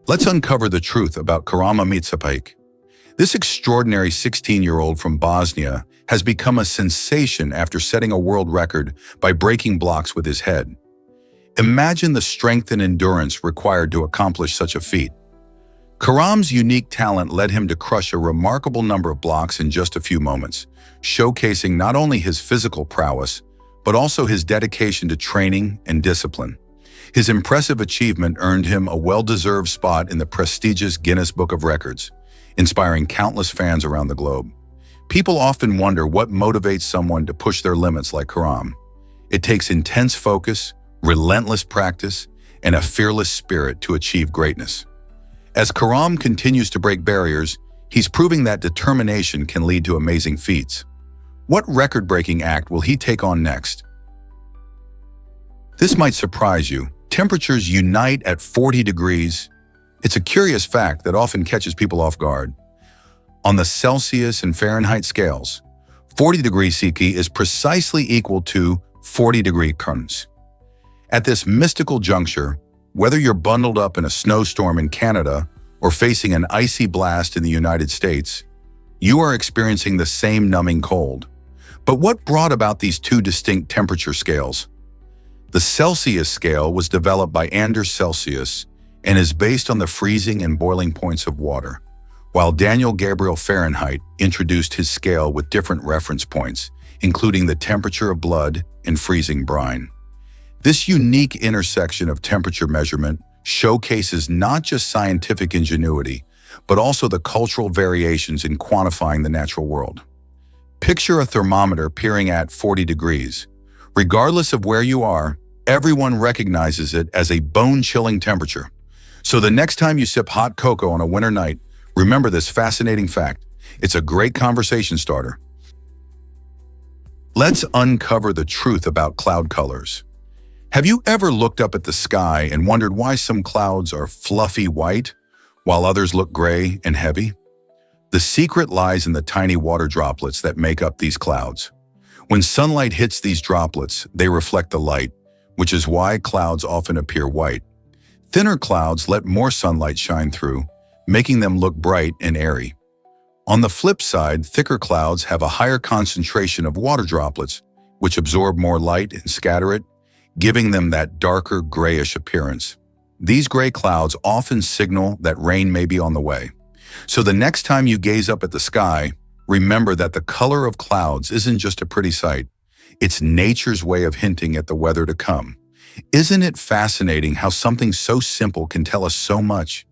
Let's uncover the truth about Karama Mitsapaik. This extraordinary 16-year-old from Bosnia has become a sensation after setting a world record by breaking blocks with his head. Imagine the strength and endurance required to accomplish such a feat. Karam's unique talent led him to crush a remarkable number of blocks in just a few moments, showcasing not only his physical prowess, but also his dedication to training and discipline. His impressive achievement earned him a well-deserved spot in the prestigious Guinness Book of Records, inspiring countless fans around the globe. People often wonder what motivates someone to push their limits like Karam. It takes intense focus, relentless practice, and a fearless spirit to achieve greatness. As Karam continues to break barriers, he's proving that determination can lead to amazing feats. What record-breaking act will he take on next? This might surprise you. Temperatures unite at 40 degrees. It's a curious fact that often catches people off guard. On the Celsius and Fahrenheit scales, 40 degrees Celsius is precisely equal to 40 degree Celsius. At this mystical juncture, whether you're bundled up in a snowstorm in Canada or facing an icy blast in the United States, you are experiencing the same numbing cold. But what brought about these two distinct temperature scales? The Celsius scale was developed by Anders Celsius and is based on the freezing and boiling points of water, while Daniel Gabriel Fahrenheit introduced his scale with different reference points, including the temperature of blood and freezing brine. This unique intersection of temperature measurement showcases not just scientific ingenuity, but also the cultural variations in quantifying the natural world. Picture a thermometer peering at 40 degrees. Regardless of where you are, everyone recognizes it as a bone-chilling temperature. So the next time you sip hot cocoa on a winter night, remember this fascinating fact. It's a great conversation starter. Let's uncover the truth about cloud colors. Have you ever looked up at the sky and wondered why some clouds are fluffy white, while others look gray and heavy? The secret lies in the tiny water droplets that make up these clouds. When sunlight hits these droplets, they reflect the light, which is why clouds often appear white. Thinner clouds let more sunlight shine through, making them look bright and airy. On the flip side, thicker clouds have a higher concentration of water droplets, which absorb more light and scatter it, giving them that darker grayish appearance. These gray clouds often signal that rain may be on the way. So the next time you gaze up at the sky, remember that the color of clouds isn't just a pretty sight. It's nature's way of hinting at the weather to come. Isn't it fascinating how something so simple can tell us so much?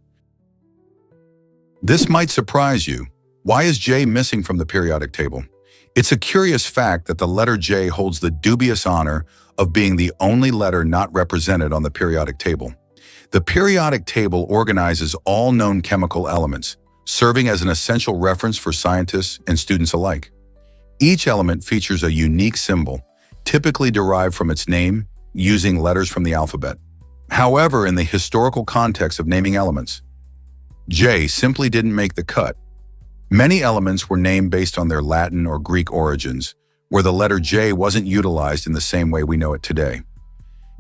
This might surprise you. Why is J missing from the periodic table? It's a curious fact that the letter J holds the dubious honor of being the only letter not represented on the periodic table. The periodic table organizes all known chemical elements, serving as an essential reference for scientists and students alike. Each element features a unique symbol, typically derived from its name, using letters from the alphabet. However, in the historical context of naming elements, J simply didn't make the cut. Many elements were named based on their Latin or Greek origins, where the letter J wasn't utilized in the same way we know it today.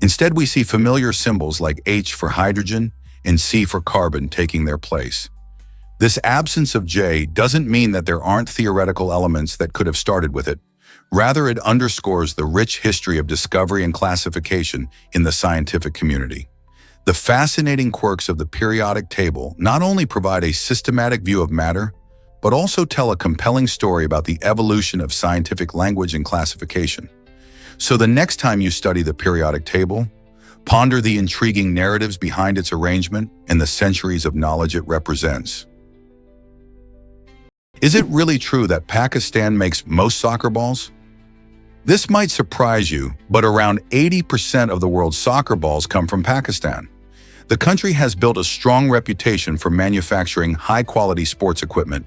Instead, we see familiar symbols like H for hydrogen and C for carbon taking their place. This absence of J doesn't mean that there aren't theoretical elements that could have started with it. Rather, it underscores the rich history of discovery and classification in the scientific community. The fascinating quirks of the periodic table not only provide a systematic view of matter, but also tell a compelling story about the evolution of scientific language and classification. So the next time you study the periodic table, ponder the intriguing narratives behind its arrangement and the centuries of knowledge it represents. Is it really true that Pakistan makes most soccer balls? This might surprise you, but around 80% of the world's soccer balls come from Pakistan. The country has built a strong reputation for manufacturing high-quality sports equipment,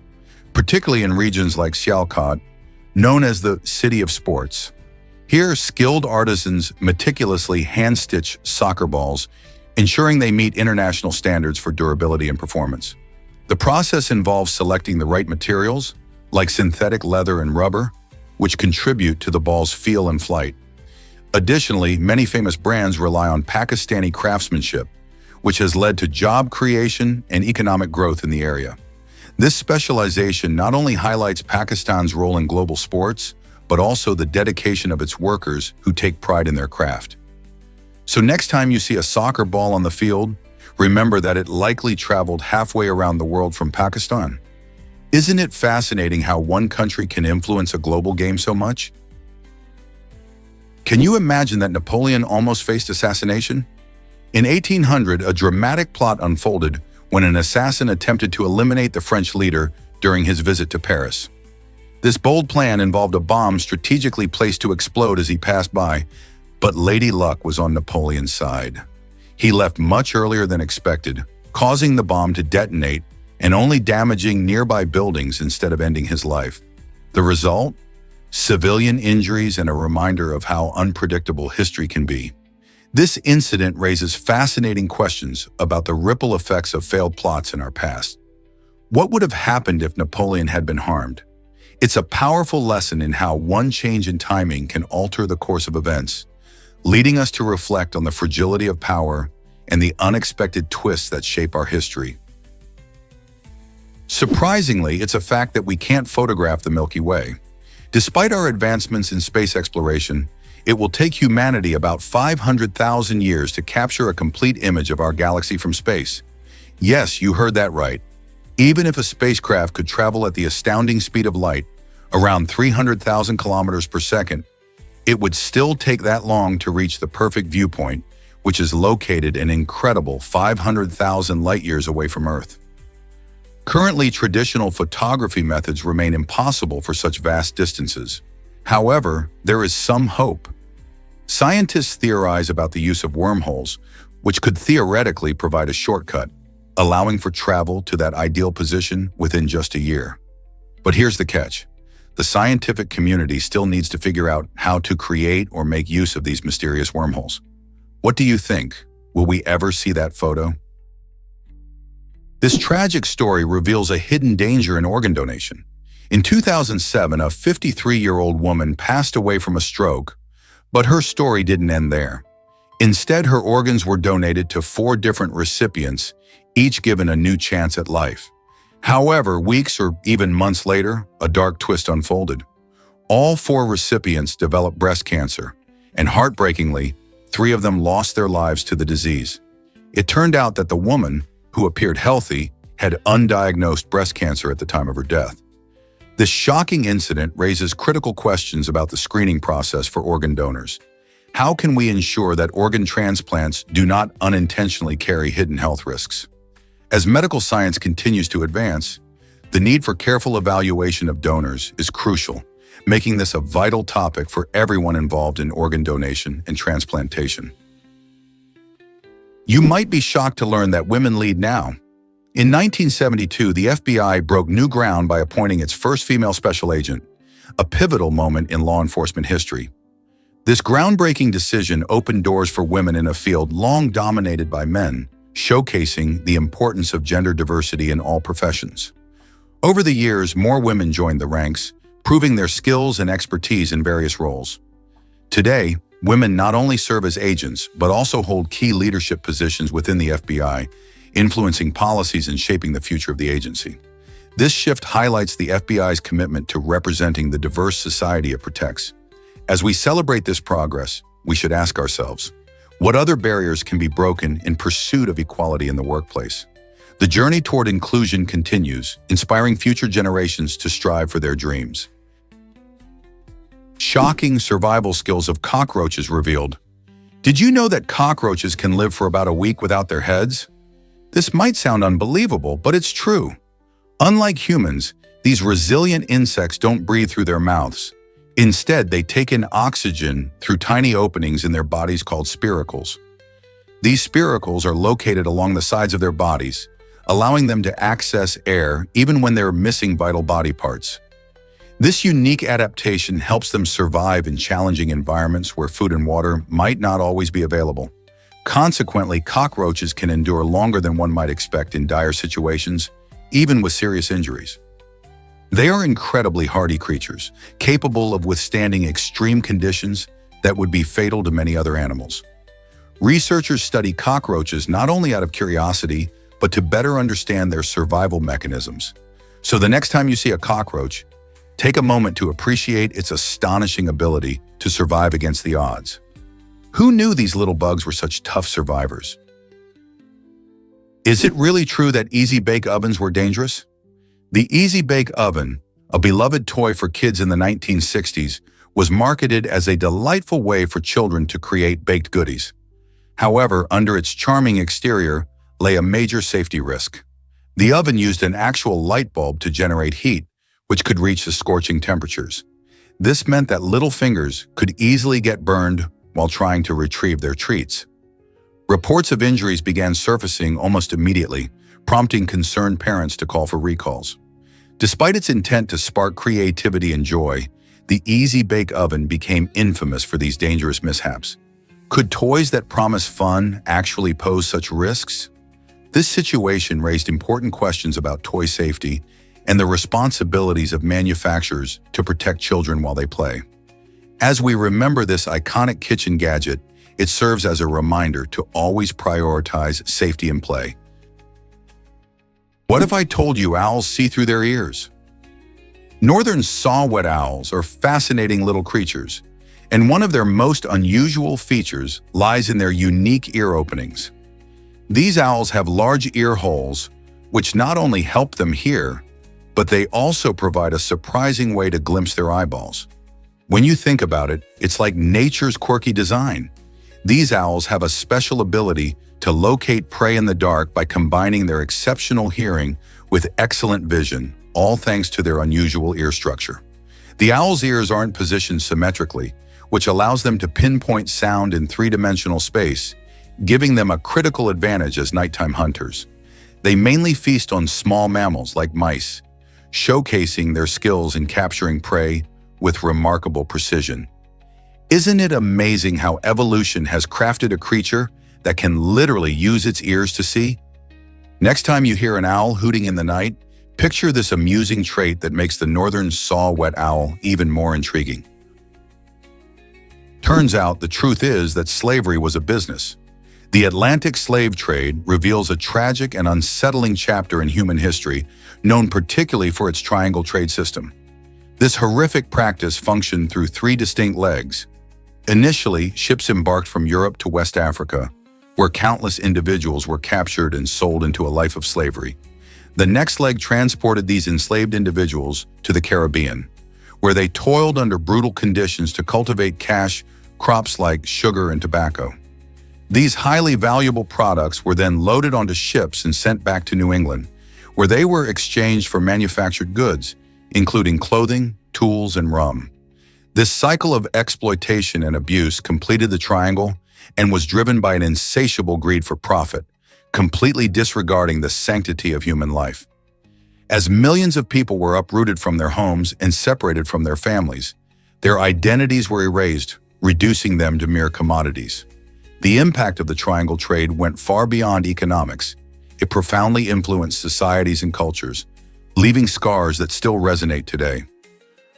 particularly in regions like Sialkot, known as the City of Sports. Here, skilled artisans meticulously hand-stitch soccer balls, ensuring they meet international standards for durability and performance. The process involves selecting the right materials, like synthetic leather and rubber, which contribute to the ball's feel and flight. Additionally, many famous brands rely on Pakistani craftsmanship, which has led to job creation and economic growth in the area. This specialization not only highlights Pakistan's role in global sports, but also the dedication of its workers who take pride in their craft. So next time you see a soccer ball on the field, remember that it likely traveled halfway around the world from Pakistan. Isn't it fascinating how one country can influence a global game so much? Can you imagine that Napoleon almost faced assassination? In 1800, a dramatic plot unfolded when an assassin attempted to eliminate the French leader during his visit to Paris. This bold plan involved a bomb strategically placed to explode as he passed by, but Lady Luck was on Napoleon's side. He left much earlier than expected, causing the bomb to detonate and only damaging nearby buildings instead of ending his life. The result? Civilian injuries and a reminder of how unpredictable history can be. This incident raises fascinating questions about the ripple effects of failed plots in our past. What would have happened if Napoleon had been harmed? It's a powerful lesson in how one change in timing can alter the course of events, leading us to reflect on the fragility of power and the unexpected twists that shape our history. Surprisingly, it's a fact that we can't photograph the Milky Way. Despite our advancements in space exploration, it will take humanity about 500,000 years to capture a complete image of our galaxy from space. Yes, you heard that right. Even if a spacecraft could travel at the astounding speed of light, around 300,000 kilometers per second, it would still take that long to reach the perfect viewpoint, which is located an incredible 500,000 light-years away from Earth. Currently, traditional photography methods remain impossible for such vast distances. However, there is some hope. Scientists theorize about the use of wormholes, which could theoretically provide a shortcut, allowing for travel to that ideal position within just a year. But here's the catch. The scientific community still needs to figure out how to create or make use of these mysterious wormholes. What do you think? Will we ever see that photo? This tragic story reveals a hidden danger in organ donation. In 2007, a 53-year-old woman passed away from a stroke, but her story didn't end there. Instead, her organs were donated to 4 different recipients, each given a new chance at life. However, weeks or even months later, a dark twist unfolded. All 4 recipients developed breast cancer, and heartbreakingly, 3 of them lost their lives to the disease. It turned out that the woman, who appeared healthy, had undiagnosed breast cancer at the time of her death. This shocking incident raises critical questions about the screening process for organ donors. How can we ensure that organ transplants do not unintentionally carry hidden health risks? As medical science continues to advance, the need for careful evaluation of donors is crucial, making this a vital topic for everyone involved in organ donation and transplantation. You might be shocked to learn that women lead now. In 1972, the FBI broke new ground by appointing its first female special agent, a pivotal moment in law enforcement history. This groundbreaking decision opened doors for women in a field long dominated by men, showcasing the importance of gender diversity in all professions. Over the years, more women joined the ranks, proving their skills and expertise in various roles. Today, women not only serve as agents, but also hold key leadership positions within the FBI, influencing policies and shaping the future of the agency. This shift highlights the FBI's commitment to representing the diverse society it protects. As we celebrate this progress, we should ask ourselves, what other barriers can be broken in pursuit of equality in the workplace? The journey toward inclusion continues, inspiring future generations to strive for their dreams. Shocking survival skills of cockroaches revealed. Did you know that cockroaches can live for about a week without their heads? This might sound unbelievable, but it's true. Unlike humans, these resilient insects don't breathe through their mouths. Instead, they take in oxygen through tiny openings in their bodies called spiracles. These spiracles are located along the sides of their bodies, allowing them to access air even when they're missing vital body parts. This unique adaptation helps them survive in challenging environments where food and water might not always be available. Consequently, cockroaches can endure longer than one might expect in dire situations, even with serious injuries. They are incredibly hardy creatures, capable of withstanding extreme conditions that would be fatal to many other animals. Researchers study cockroaches not only out of curiosity, but to better understand their survival mechanisms. So the next time you see a cockroach, take a moment to appreciate its astonishing ability to survive against the odds. Who knew these little bugs were such tough survivors? Is it really true that Easy Bake Ovens were dangerous? The Easy Bake Oven, a beloved toy for kids in the 1960s, was marketed as a delightful way for children to create baked goodies. However, under its charming exterior lay a major safety risk. The oven used an actual light bulb to generate heat, which could reach the scorching temperatures. This meant that little fingers could easily get burned while trying to retrieve their treats. Reports of injuries began surfacing almost immediately, prompting concerned parents to call for recalls. Despite its intent to spark creativity and joy, the Easy Bake Oven became infamous for these dangerous mishaps. Could toys that promise fun actually pose such risks? This situation raised important questions about toy safety and the responsibilities of manufacturers to protect children while they play. As we remember this iconic kitchen gadget, it serves as a reminder to always prioritize safety in play. What if I told you owls see through their ears? Northern saw-whet owls are fascinating little creatures, and one of their most unusual features lies in their unique ear openings. These owls have large ear holes, which not only help them hear, but they also provide a surprising way to glimpse their eyeballs. When you think about it, it's like nature's quirky design. These owls have a special ability to locate prey in the dark by combining their exceptional hearing with excellent vision, all thanks to their unusual ear structure. The owl's ears aren't positioned symmetrically, which allows them to pinpoint sound in three-dimensional space, giving them a critical advantage as nighttime hunters. They mainly feast on small mammals like mice, showcasing their skills in capturing prey with remarkable precision. Isn't it amazing how evolution has crafted a creature that can literally use its ears to see? Next time you hear an owl hooting in the night, picture this amusing trait that makes the northern saw-whet owl even more intriguing. Turns out the truth is that slavery was a business. The Atlantic slave trade reveals a tragic and unsettling chapter in human history, known particularly for its triangle trade system. This horrific practice functioned through three distinct legs. Initially, ships embarked from Europe to West Africa, where countless individuals were captured and sold into a life of slavery. The next leg transported these enslaved individuals to the Caribbean, where they toiled under brutal conditions to cultivate cash crops like sugar and tobacco. These highly valuable products were then loaded onto ships and sent back to New England, where they were exchanged for manufactured goods, including clothing, tools, and rum. This cycle of exploitation and abuse completed the triangle and was driven by an insatiable greed for profit, completely disregarding the sanctity of human life. As millions of people were uprooted from their homes and separated from their families, their identities were erased, reducing them to mere commodities. The impact of the triangle trade went far beyond economics. It profoundly influenced societies and cultures, leaving scars that still resonate today.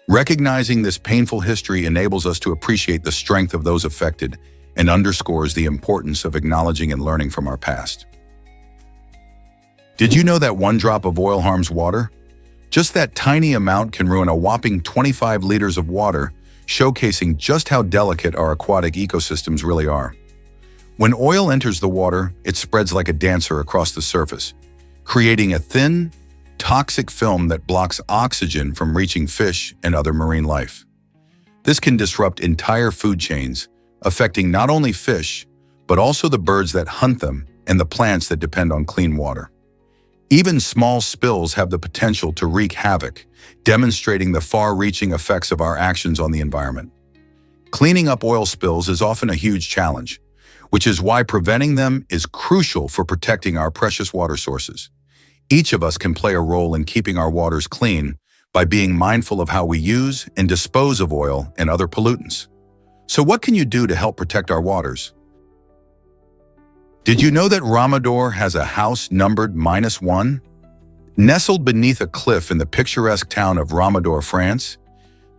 Recognizing this painful history enables us to appreciate the strength of those affected and underscores the importance of acknowledging and learning from our past. Did you know that one drop of oil harms water? Just that tiny amount can ruin a whopping 25 liters of water, showcasing just how delicate our aquatic ecosystems really are. When oil enters the water, it spreads like a dancer across the surface, creating a thin, toxic film that blocks oxygen from reaching fish and other marine life. This can disrupt entire food chains, affecting not only fish, but also the birds that hunt them and the plants that depend on clean water. Even small spills have the potential to wreak havoc, demonstrating the far-reaching effects of our actions on the environment. Cleaning up oil spills is often a huge challenge, which is why preventing them is crucial for protecting our precious water sources. Each of us can play a role in keeping our waters clean by being mindful of how we use and dispose of oil and other pollutants. So what can you do to help protect our waters? Did you know that Ramador has a house numbered -1? Nestled beneath a cliff in the picturesque town of Ramador, France,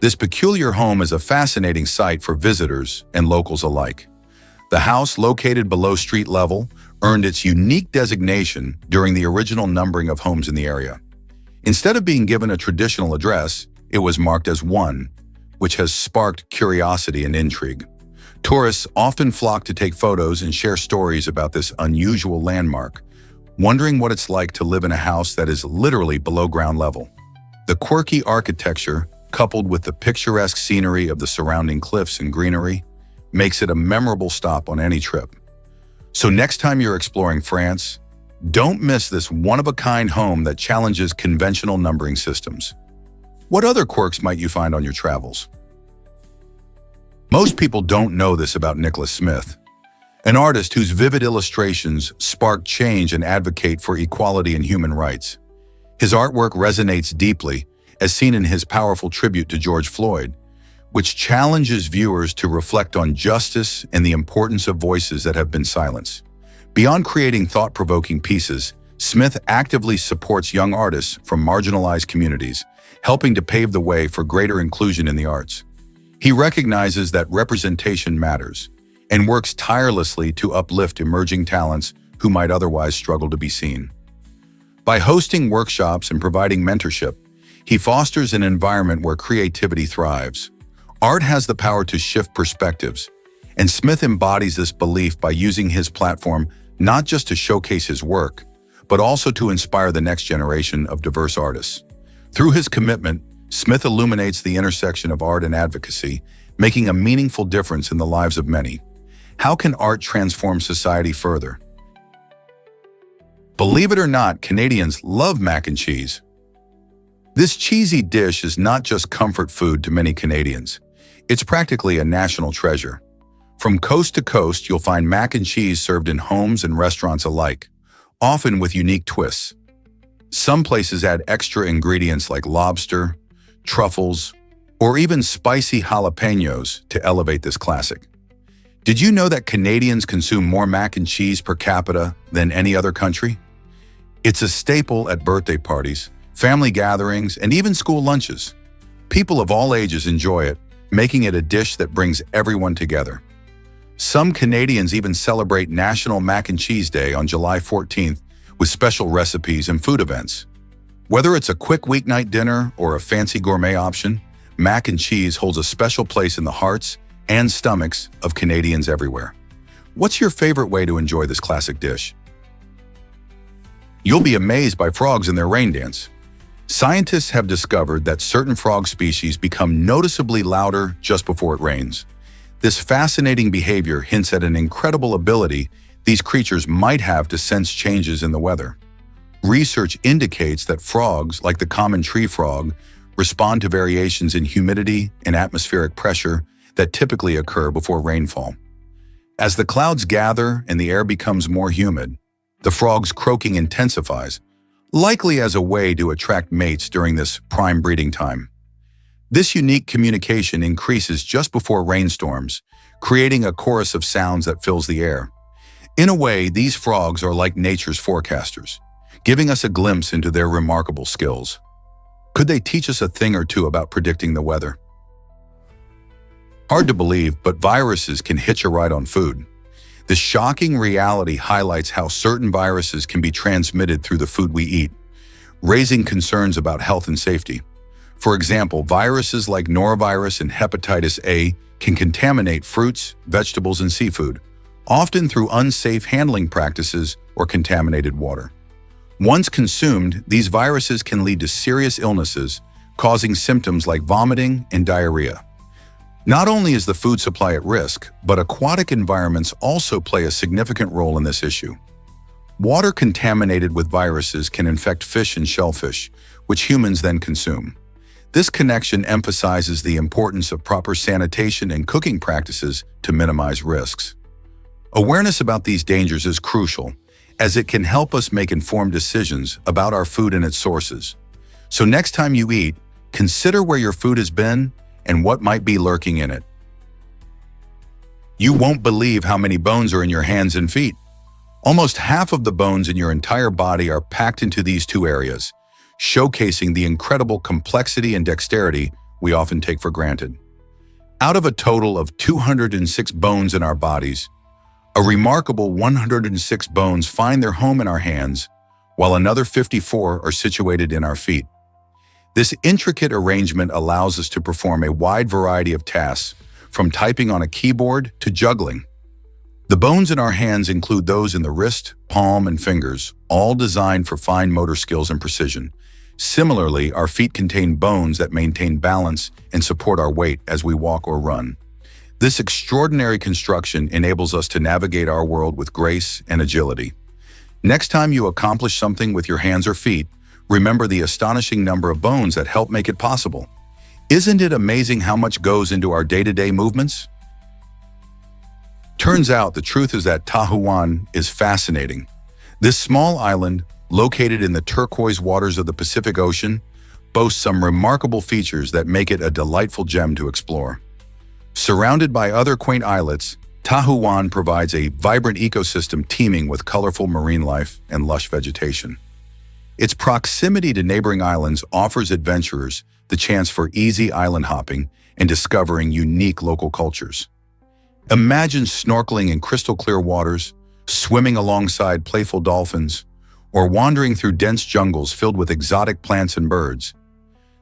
this peculiar home is a fascinating sight for visitors and locals alike. The house, located below street level, earned its unique designation during the original numbering of homes in the area. Instead of being given a traditional address, it was marked as 1, which has sparked curiosity and intrigue. Tourists often flock to take photos and share stories about this unusual landmark, wondering what it's like to live in a house that is literally below ground level. The quirky architecture, coupled with the picturesque scenery of the surrounding cliffs and greenery, makes it a memorable stop on any trip. So next time you're exploring France, don't miss this one-of-a-kind home that challenges conventional numbering systems. What other quirks might you find on your travels? Most people don't know this about Nicholas Smith, an artist whose vivid illustrations spark change and advocate for equality and human rights. His artwork resonates deeply, as seen in his powerful tribute to George Floyd, which challenges viewers to reflect on justice and the importance of voices that have been silenced. Beyond creating thought-provoking pieces, Smith actively supports young artists from marginalized communities, helping to pave the way for greater inclusion in the arts. He recognizes that representation matters and works tirelessly to uplift emerging talents who might otherwise struggle to be seen. By hosting workshops and providing mentorship, he fosters an environment where creativity thrives. Art has the power to shift perspectives, and Smith embodies this belief by using his platform not just to showcase his work, but also to inspire the next generation of diverse artists. Through his commitment, Smith illuminates the intersection of art and advocacy, making a meaningful difference in the lives of many. How can art transform society further? Believe it or not, Canadians love mac and cheese. This cheesy dish is not just comfort food to many Canadians. It's practically a national treasure. From coast to coast, you'll find mac and cheese served in homes and restaurants alike, often with unique twists. Some places add extra ingredients like lobster, truffles, or even spicy jalapenos to elevate this classic. Did you know that Canadians consume more mac and cheese per capita than any other country? It's a staple at birthday parties, family gatherings, and even school lunches. People of all ages enjoy it, making it a dish that brings everyone together. Some Canadians even celebrate National Mac and Cheese Day on July 14th with special recipes and food events. Whether it's a quick weeknight dinner or a fancy gourmet option, mac and cheese holds a special place in the hearts and stomachs of Canadians everywhere. What's your favorite way to enjoy this classic dish? You'll be amazed by frogs and their rain dance. Scientists have discovered that certain frog species become noticeably louder just before it rains. This fascinating behavior hints at an incredible ability these creatures might have to sense changes in the weather. Research indicates that frogs, like the common tree frog, respond to variations in humidity and atmospheric pressure that typically occur before rainfall. As the clouds gather and the air becomes more humid, the frog's croaking intensifies, likely as a way to attract mates during this prime breeding time. This unique communication increases just before rainstorms, creating a chorus of sounds that fills the air. In a way, these frogs are like nature's forecasters, giving us a glimpse into their remarkable skills. Could they teach us a thing or two about predicting the weather? Hard to believe, but viruses can hitch a ride on food. The shocking reality highlights how certain viruses can be transmitted through the food we eat, raising concerns about health and safety. For example, viruses like norovirus and hepatitis A can contaminate fruits, vegetables, and seafood, often through unsafe handling practices or contaminated water. Once consumed, these viruses can lead to serious illnesses, causing symptoms like vomiting and diarrhea. Not only is the food supply at risk, but aquatic environments also play a significant role in this issue. Water contaminated with viruses can infect fish and shellfish, which humans then consume. This connection emphasizes the importance of proper sanitation and cooking practices to minimize risks. Awareness about these dangers is crucial, as it can help us make informed decisions about our food and its sources. So next time you eat, consider where your food has been and what might be lurking in it. You won't believe how many bones are in your hands and feet. Almost half of the bones in your entire body are packed into these two areas, showcasing the incredible complexity and dexterity we often take for granted. Out of a total of 206 bones in our bodies, A remarkable 106 bones find their home in our hands, while another 54 are situated in our feet. This intricate arrangement allows us to perform a wide variety of tasks, from typing on a keyboard to juggling. The bones in our hands include those in the wrist, palm, and fingers, all designed for fine motor skills and precision. Similarly, our feet contain bones that maintain balance and support our weight as we walk or run. This extraordinary construction enables us to navigate our world with grace and agility. Next time you accomplish something with your hands or feet, remember the astonishing number of bones that help make it possible. Isn't it amazing how much goes into our day-to-day movements? Turns out the truth is that Taiwan is fascinating. This small island, located in the turquoise waters of the Pacific Ocean, boasts some remarkable features that make it a delightful gem to explore. Surrounded by other quaint islets, Taiwan provides a vibrant ecosystem teeming with colorful marine life and lush vegetation. Its proximity to neighboring islands offers adventurers the chance for easy island hopping and discovering unique local cultures. Imagine snorkeling in crystal-clear waters, swimming alongside playful dolphins, or wandering through dense jungles filled with exotic plants and birds.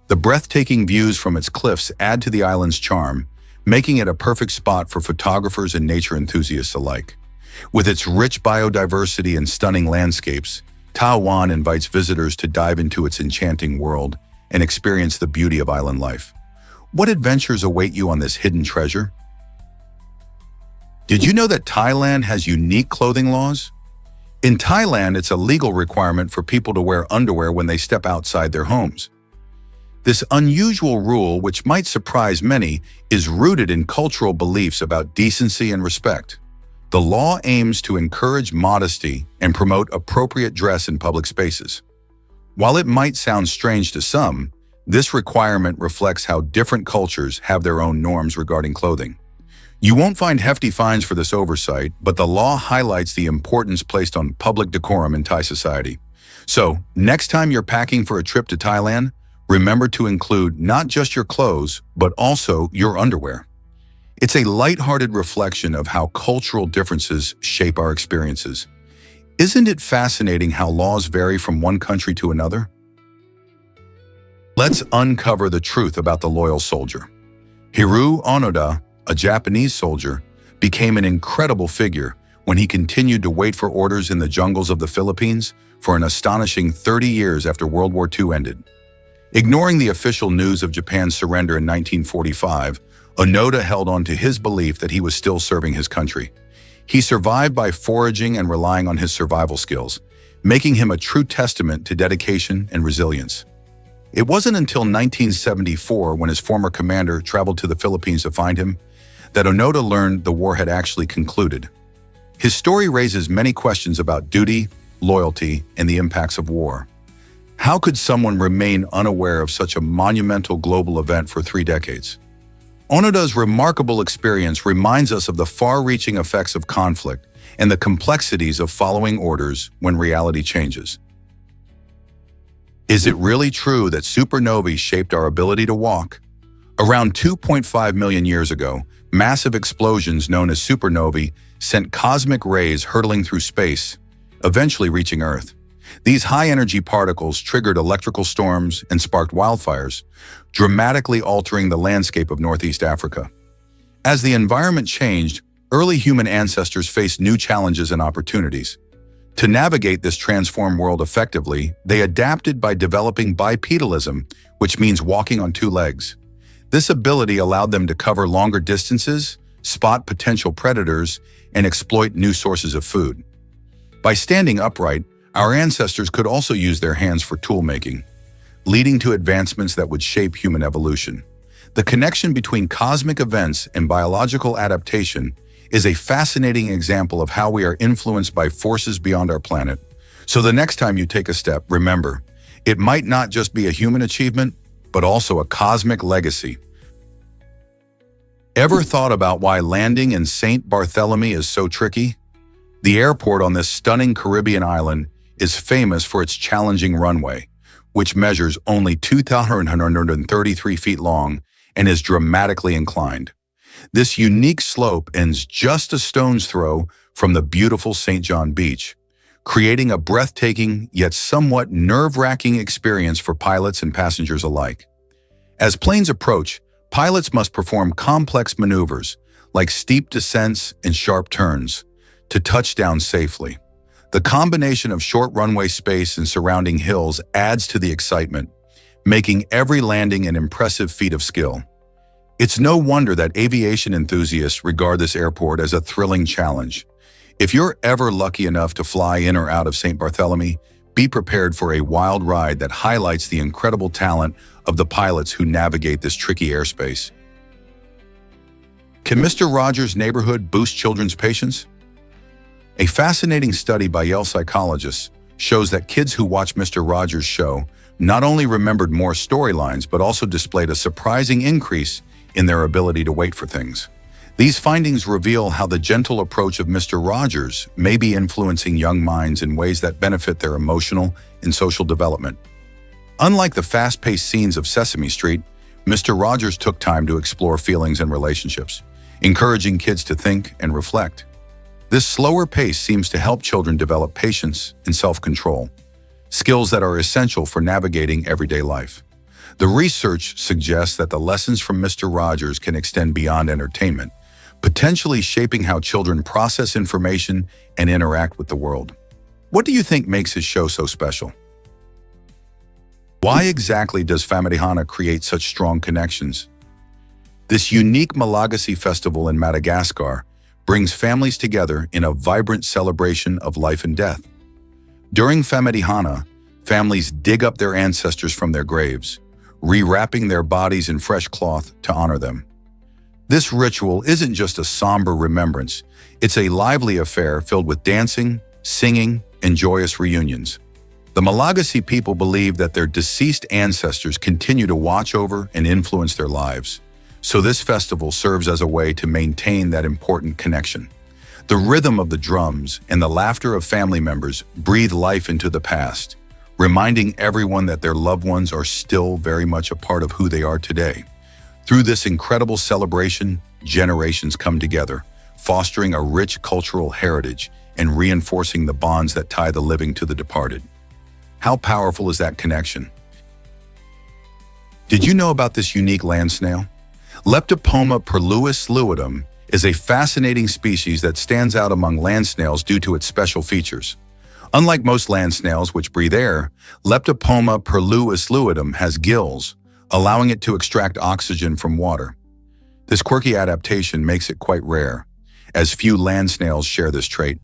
The breathtaking views from its cliffs add to the island's charm, making it a perfect spot for photographers and nature enthusiasts alike. With its rich biodiversity and stunning landscapes, Taiwan invites visitors to dive into its enchanting world and experience the beauty of island life. What adventures await you on this hidden treasure? Did you know that Thailand has unique clothing laws? In Thailand, it's a legal requirement for people to wear underwear when they step outside their homes. This unusual rule, which might surprise many, is rooted in cultural beliefs about decency and respect. The law aims to encourage modesty and promote appropriate dress in public spaces. While it might sound strange to some, this requirement reflects how different cultures have their own norms regarding clothing. You won't find hefty fines for this oversight, but the law highlights the importance placed on public decorum in Thai society. So, next time you're packing for a trip to Thailand, remember to include not just your clothes, but also your underwear. It's a lighthearted reflection of how cultural differences shape our experiences. Isn't it fascinating how laws vary from one country to another? Let's uncover the truth about the loyal soldier. Hiroo Onoda, a Japanese soldier, became an incredible figure when he continued to wait for orders in the jungles of the Philippines for an astonishing 30 years after World War II ended. Ignoring the official news of Japan's surrender in 1945, Onoda held on to his belief that he was still serving his country. He survived by foraging and relying on his survival skills, making him a true testament to dedication and resilience. It wasn't until 1974, when his former commander traveled to the Philippines to find him, that Onoda learned the war had actually concluded. His story raises many questions about duty, loyalty, and the impacts of war. How could someone remain unaware of such a monumental global event for 3 decades? Onoda's remarkable experience reminds us of the far-reaching effects of conflict and the complexities of following orders when reality changes. Is it really true that supernovae shaped our ability to walk? Around 2.5 million years ago, massive explosions known as supernovae sent cosmic rays hurtling through space, eventually reaching Earth. These high-energy particles triggered electrical storms and sparked wildfires, dramatically altering the landscape of Northeast Africa. As the environment changed, early human ancestors faced new challenges and opportunities. To navigate this transformed world effectively, they adapted by developing bipedalism, which means walking on 2 legs. This ability allowed them to cover longer distances, spot potential predators, and exploit new sources of food. By standing upright, our ancestors could also use their hands for tool-making, leading to advancements that would shape human evolution. The connection between cosmic events and biological adaptation is a fascinating example of how we are influenced by forces beyond our planet. So the next time you take a step, remember, it might not just be a human achievement, but also a cosmic legacy. Ever thought about why landing in St. Barthélemy is so tricky? The airport on this stunning Caribbean island is famous for its challenging runway, which measures only 2,133 feet long and is dramatically inclined. This unique slope ends just a stone's throw from the beautiful St. John Beach, creating a breathtaking yet somewhat nerve-wracking experience for pilots and passengers alike. As planes approach, pilots must perform complex maneuvers, like steep descents and sharp turns, to touch down safely. The combination of short runway space and surrounding hills adds to the excitement, making every landing an impressive feat of skill. It's no wonder that aviation enthusiasts regard this airport as a thrilling challenge. If you're ever lucky enough to fly in or out of St. Barthélemy, be prepared for a wild ride that highlights the incredible talent of the pilots who navigate this tricky airspace. Can Mr. Rogers' Neighborhood boost children's patience? A fascinating study by Yale psychologists shows that kids who watch Mr. Rogers' show not only remembered more storylines but also displayed a surprising increase in their ability to wait for things. These findings reveal how the gentle approach of Mr. Rogers may be influencing young minds in ways that benefit their emotional and social development. Unlike the fast-paced scenes of Sesame Street, Mr. Rogers took time to explore feelings and relationships, encouraging kids to think and reflect. This slower pace seems to help children develop patience and self-control, skills that are essential for navigating everyday life. The research suggests that the lessons from Mr. Rogers can extend beyond entertainment, potentially shaping how children process information and interact with the world. What do you think makes his show so special? Why exactly does Famidihana create such strong connections? This unique Malagasy festival in Madagascar brings families together in a vibrant celebration of life and death. During Famidihana, families dig up their ancestors from their graves, rewrapping their bodies in fresh cloth to honor them. This ritual isn't just a somber remembrance, it's a lively affair filled with dancing, singing, and joyous reunions. The Malagasy people believe that their deceased ancestors continue to watch over and influence their lives, so this festival serves as a way to maintain that important connection. The rhythm of the drums and the laughter of family members breathe life into the past, reminding everyone that their loved ones are still very much a part of who they are today. Through this incredible celebration, generations come together, fostering a rich cultural heritage and reinforcing the bonds that tie the living to the departed. How powerful is that connection? Did you know about this unique land snail? Leptopoma perluis luidum is a fascinating species that stands out among land snails due to its special features. Unlike most land snails which breathe air, Leptopoma perluis luidum has gills, allowing it to extract oxygen from water. This quirky adaptation makes it quite rare, as few land snails share this trait.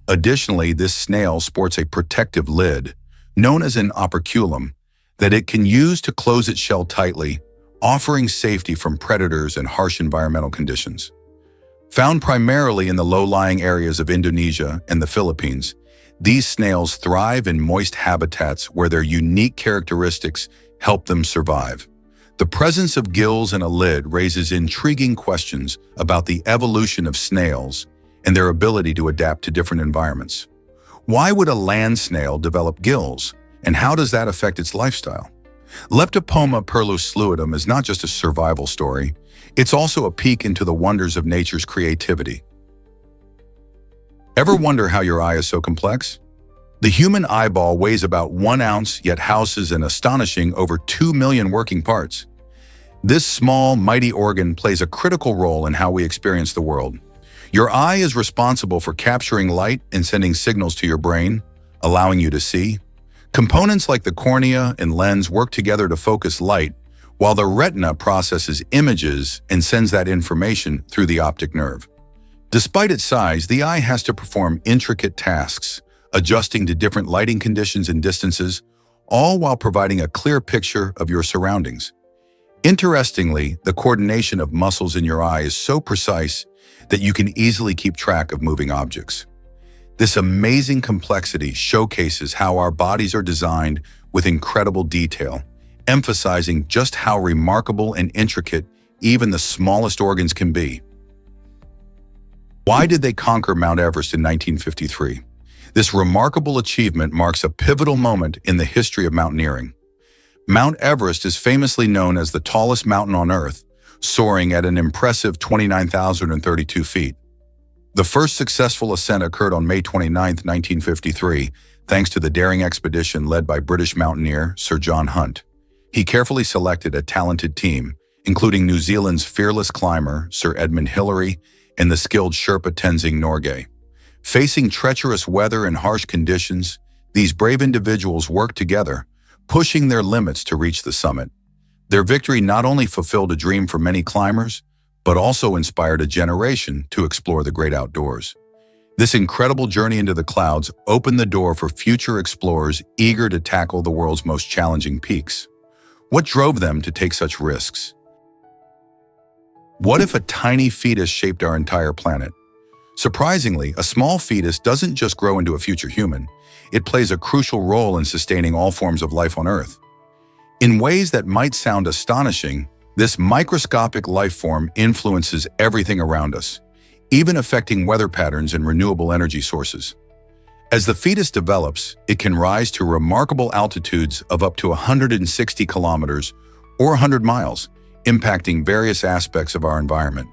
Additionally, this snail sports a protective lid, known as an operculum, that it can use to close its shell tightly, offering safety from predators and harsh environmental conditions. Found primarily in the low-lying areas of Indonesia and the Philippines, these snails thrive in moist habitats where their unique characteristics help them survive. The presence of gills and a lid raises intriguing questions about the evolution of snails and their ability to adapt to different environments. Why would a land snail develop gills, and how does that affect its lifestyle? Leptopoma perluis luidum is not just a survival story, it's also a peek into the wonders of nature's creativity. Ever wonder how your eye is so complex? The human eyeball weighs about 1 ounce, yet houses an astonishing over 2 million working parts. This small, mighty organ plays a critical role in how we experience the world. Your eye is responsible for capturing light and sending signals to your brain, allowing you to see. Components like the cornea and lens work together to focus light, while the retina processes images and sends that information through the optic nerve. Despite its size, the eye has to perform intricate tasks, adjusting to different lighting conditions and distances, all while providing a clear picture of your surroundings. Interestingly, the coordination of muscles in your eye is so precise that you can easily keep track of moving objects. This amazing complexity showcases how our bodies are designed with incredible detail, emphasizing just how remarkable and intricate even the smallest organs can be. Why did they conquer Mount Everest in 1953? This remarkable achievement marks a pivotal moment in the history of mountaineering. Mount Everest is famously known as the tallest mountain on Earth, soaring at an impressive 29,032 feet. The first successful ascent occurred on May 29, 1953, thanks to the daring expedition led by British mountaineer Sir John Hunt. He carefully selected a talented team, including New Zealand's fearless climber Sir Edmund Hillary and the skilled Sherpa Tenzing Norgay. Facing treacherous weather and harsh conditions, these brave individuals worked together, pushing their limits to reach the summit. Their victory not only fulfilled a dream for many climbers, but also inspired a generation to explore the great outdoors. This incredible journey into the clouds opened the door for future explorers eager to tackle the world's most challenging peaks. What drove them to take such risks? What if a tiny fetus shaped our entire planet? Surprisingly, a small fetus doesn't just grow into a future human. It plays a crucial role in sustaining all forms of life on Earth. In ways that might sound astonishing, this microscopic life form influences everything around us, even affecting weather patterns and renewable energy sources. As the fetus develops, it can rise to remarkable altitudes of up to 160 kilometers or 100 miles, impacting various aspects of our environment.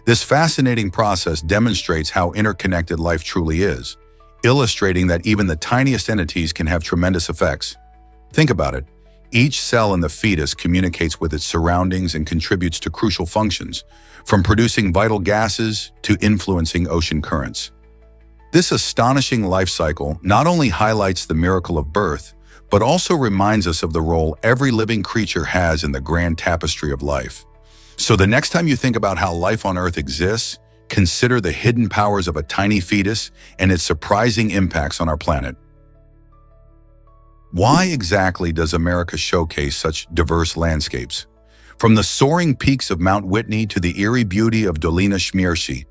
This fascinating process demonstrates how interconnected life truly is, illustrating that even the tiniest entities can have tremendous effects. Think about it. Each cell in the fetus communicates with its surroundings and contributes to crucial functions, from producing vital gases to influencing ocean currents. This astonishing life cycle not only highlights the miracle of birth, but also reminds us of the role every living creature has in the grand tapestry of life. So the next time you think about how life on Earth exists, consider the hidden powers of a tiny fetus and its surprising impacts on our planet. Why exactly does America showcase such diverse landscapes? From the soaring peaks of Mount Whitney to the eerie beauty of Dolina Śmierci,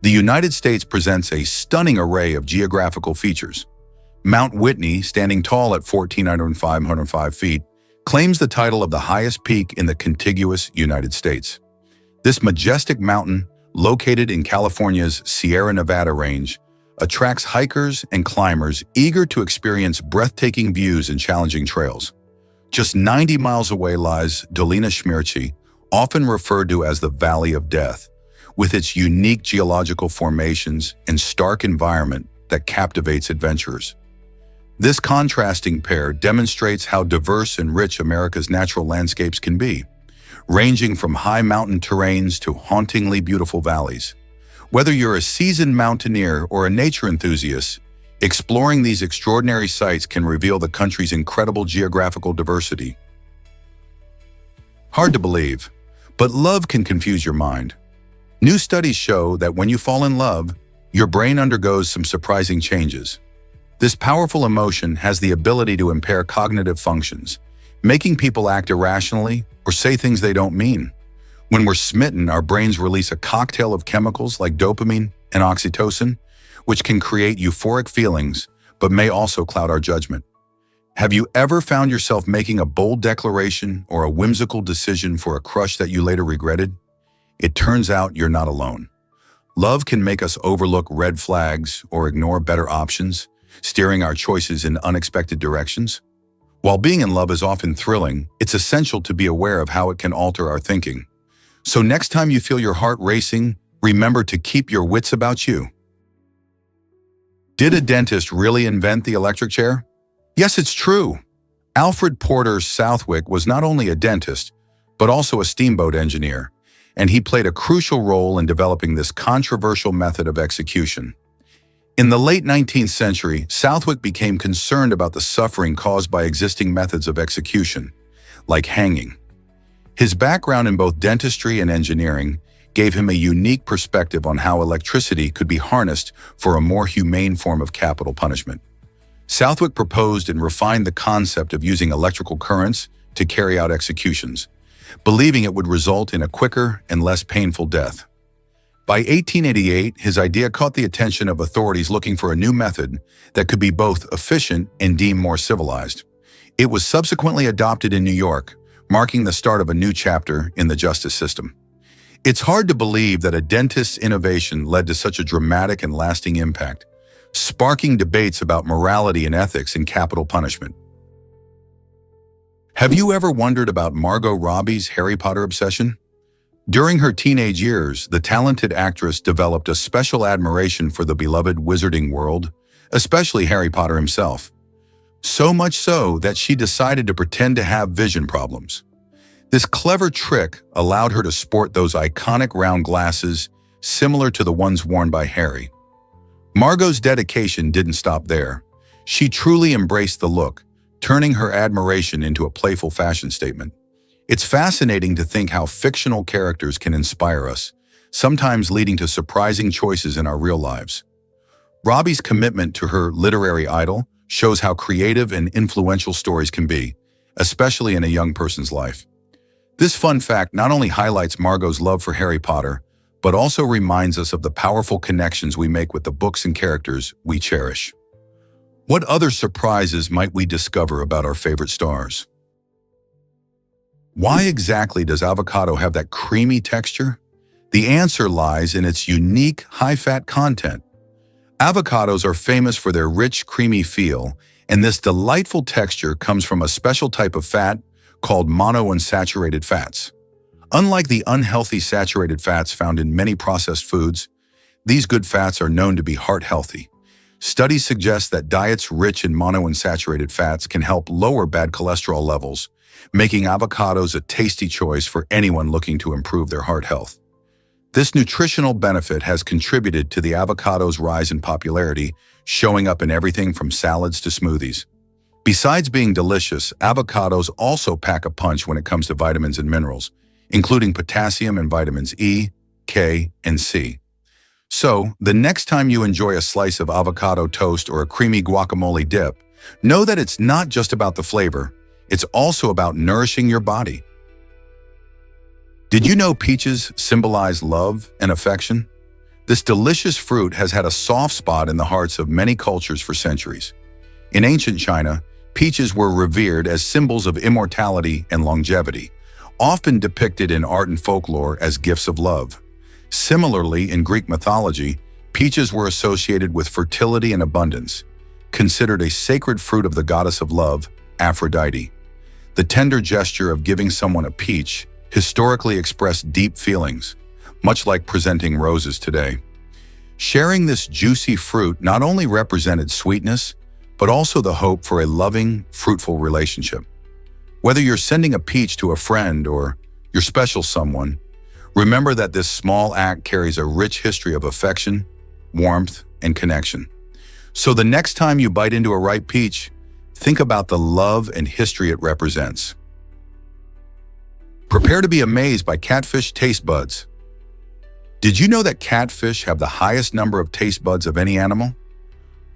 the United States presents a stunning array of geographical features. Mount Whitney, standing tall at 14,505 feet, claims the title of the highest peak in the contiguous United States. This majestic mountain, located in California's Sierra Nevada range, attracts hikers and climbers eager to experience breathtaking views and challenging trails. Just 90 miles away lies Dolina Śmierci, often referred to as the Valley of Death, with its unique geological formations and stark environment that captivates adventurers. This contrasting pair demonstrates how diverse and rich America's natural landscapes can be, ranging from high mountain terrains to hauntingly beautiful valleys. Whether you're a seasoned mountaineer or a nature enthusiast, exploring these extraordinary sites can reveal the country's incredible geographical diversity. Hard to believe, but love can confuse your mind. New studies show that when you fall in love, your brain undergoes some surprising changes. This powerful emotion has the ability to impair cognitive functions, making people act irrationally or say things they don't mean. When we're smitten, our brains release a cocktail of chemicals like dopamine and oxytocin, which can create euphoric feelings, but may also cloud our judgment. Have you ever found yourself making a bold declaration or a whimsical decision for a crush that you later regretted? It turns out you're not alone. Love can make us overlook red flags or ignore better options, steering our choices in unexpected directions. While being in love is often thrilling, it's essential to be aware of how it can alter our thinking. So next time you feel your heart racing, remember to keep your wits about you. Did a dentist really invent the electric chair? Yes, it's true. Alfred Porter Southwick was not only a dentist, but also a steamboat engineer, and he played a crucial role in developing this controversial method of execution. In the late 19th century, Southwick became concerned about the suffering caused by existing methods of execution, like hanging. His background in both dentistry and engineering gave him a unique perspective on how electricity could be harnessed for a more humane form of capital punishment. Southwick proposed and refined the concept of using electrical currents to carry out executions, believing it would result in a quicker and less painful death. By 1888, his idea caught the attention of authorities looking for a new method that could be both efficient and deemed more civilized. It was subsequently adopted in New York, marking the start of a new chapter in the justice system. It's hard to believe that a dentist's innovation led to such a dramatic and lasting impact, sparking debates about morality and ethics in capital punishment. Have you ever wondered about Margot Robbie's Harry Potter obsession? During her teenage years, the talented actress developed a special admiration for the beloved wizarding world, especially Harry Potter himself. So much so that she decided to pretend to have vision problems. This clever trick allowed her to sport those iconic round glasses similar to the ones worn by Harry. Margot's dedication didn't stop there. She truly embraced the look, turning her admiration into a playful fashion statement. It's fascinating to think how fictional characters can inspire us, sometimes leading to surprising choices in our real lives. Robbie's commitment to her literary idol shows how creative and influential stories can be, especially in a young person's life. This fun fact not only highlights Margot's love for Harry Potter, but also reminds us of the powerful connections we make with the books and characters we cherish. What other surprises might we discover about our favorite stars? Why exactly does avocado have that creamy texture? The answer lies in its unique, high-fat content. Avocados are famous for their rich, creamy feel, and this delightful texture comes from a special type of fat called monounsaturated fats. Unlike the unhealthy saturated fats found in many processed foods, these good fats are known to be heart-healthy. Studies suggest that diets rich in monounsaturated fats can help lower bad cholesterol levels, making avocados a tasty choice for anyone looking to improve their heart health. This nutritional benefit has contributed to the avocado's rise in popularity, showing up in everything from salads to smoothies. Besides being delicious, avocados also pack a punch when it comes to vitamins and minerals, including potassium and vitamins E, K, and C. So, the next time you enjoy a slice of avocado toast or a creamy guacamole dip, know that it's not just about the flavor, it's also about nourishing your body. Did you know peaches symbolize love and affection? This delicious fruit has had a soft spot in the hearts of many cultures for centuries. In ancient China, peaches were revered as symbols of immortality and longevity, often depicted in art and folklore as gifts of love. Similarly, in Greek mythology, peaches were associated with fertility and abundance, considered a sacred fruit of the goddess of love, Aphrodite. The tender gesture of giving someone a peach historically expressed deep feelings, much like presenting roses today. Sharing this juicy fruit not only represented sweetness, but also the hope for a loving, fruitful relationship. Whether you're sending a peach to a friend or your special someone, remember that this small act carries a rich history of affection, warmth, and connection. So the next time you bite into a ripe peach, think about the love and history it represents. Prepare to be amazed by catfish taste buds. Did you know that catfish have the highest number of taste buds of any animal?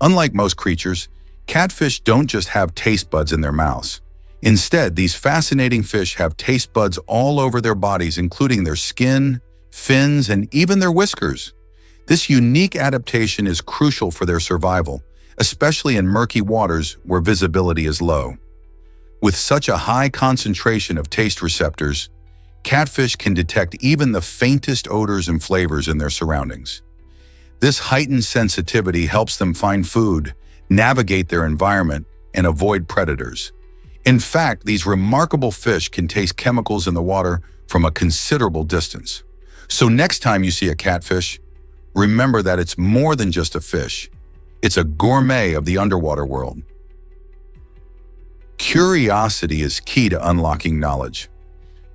Unlike most creatures, catfish don't just have taste buds in their mouths. Instead, these fascinating fish have taste buds all over their bodies, including their skin, fins, and even their whiskers. This unique adaptation is crucial for their survival, especially in murky waters where visibility is low. With such a high concentration of taste receptors, catfish can detect even the faintest odors and flavors in their surroundings. This heightened sensitivity helps them find food, navigate their environment, and avoid predators. In fact, these remarkable fish can taste chemicals in the water from a considerable distance. So next time you see a catfish, remember that it's more than just a fish. It's a gourmet of the underwater world. Curiosity is key to unlocking knowledge.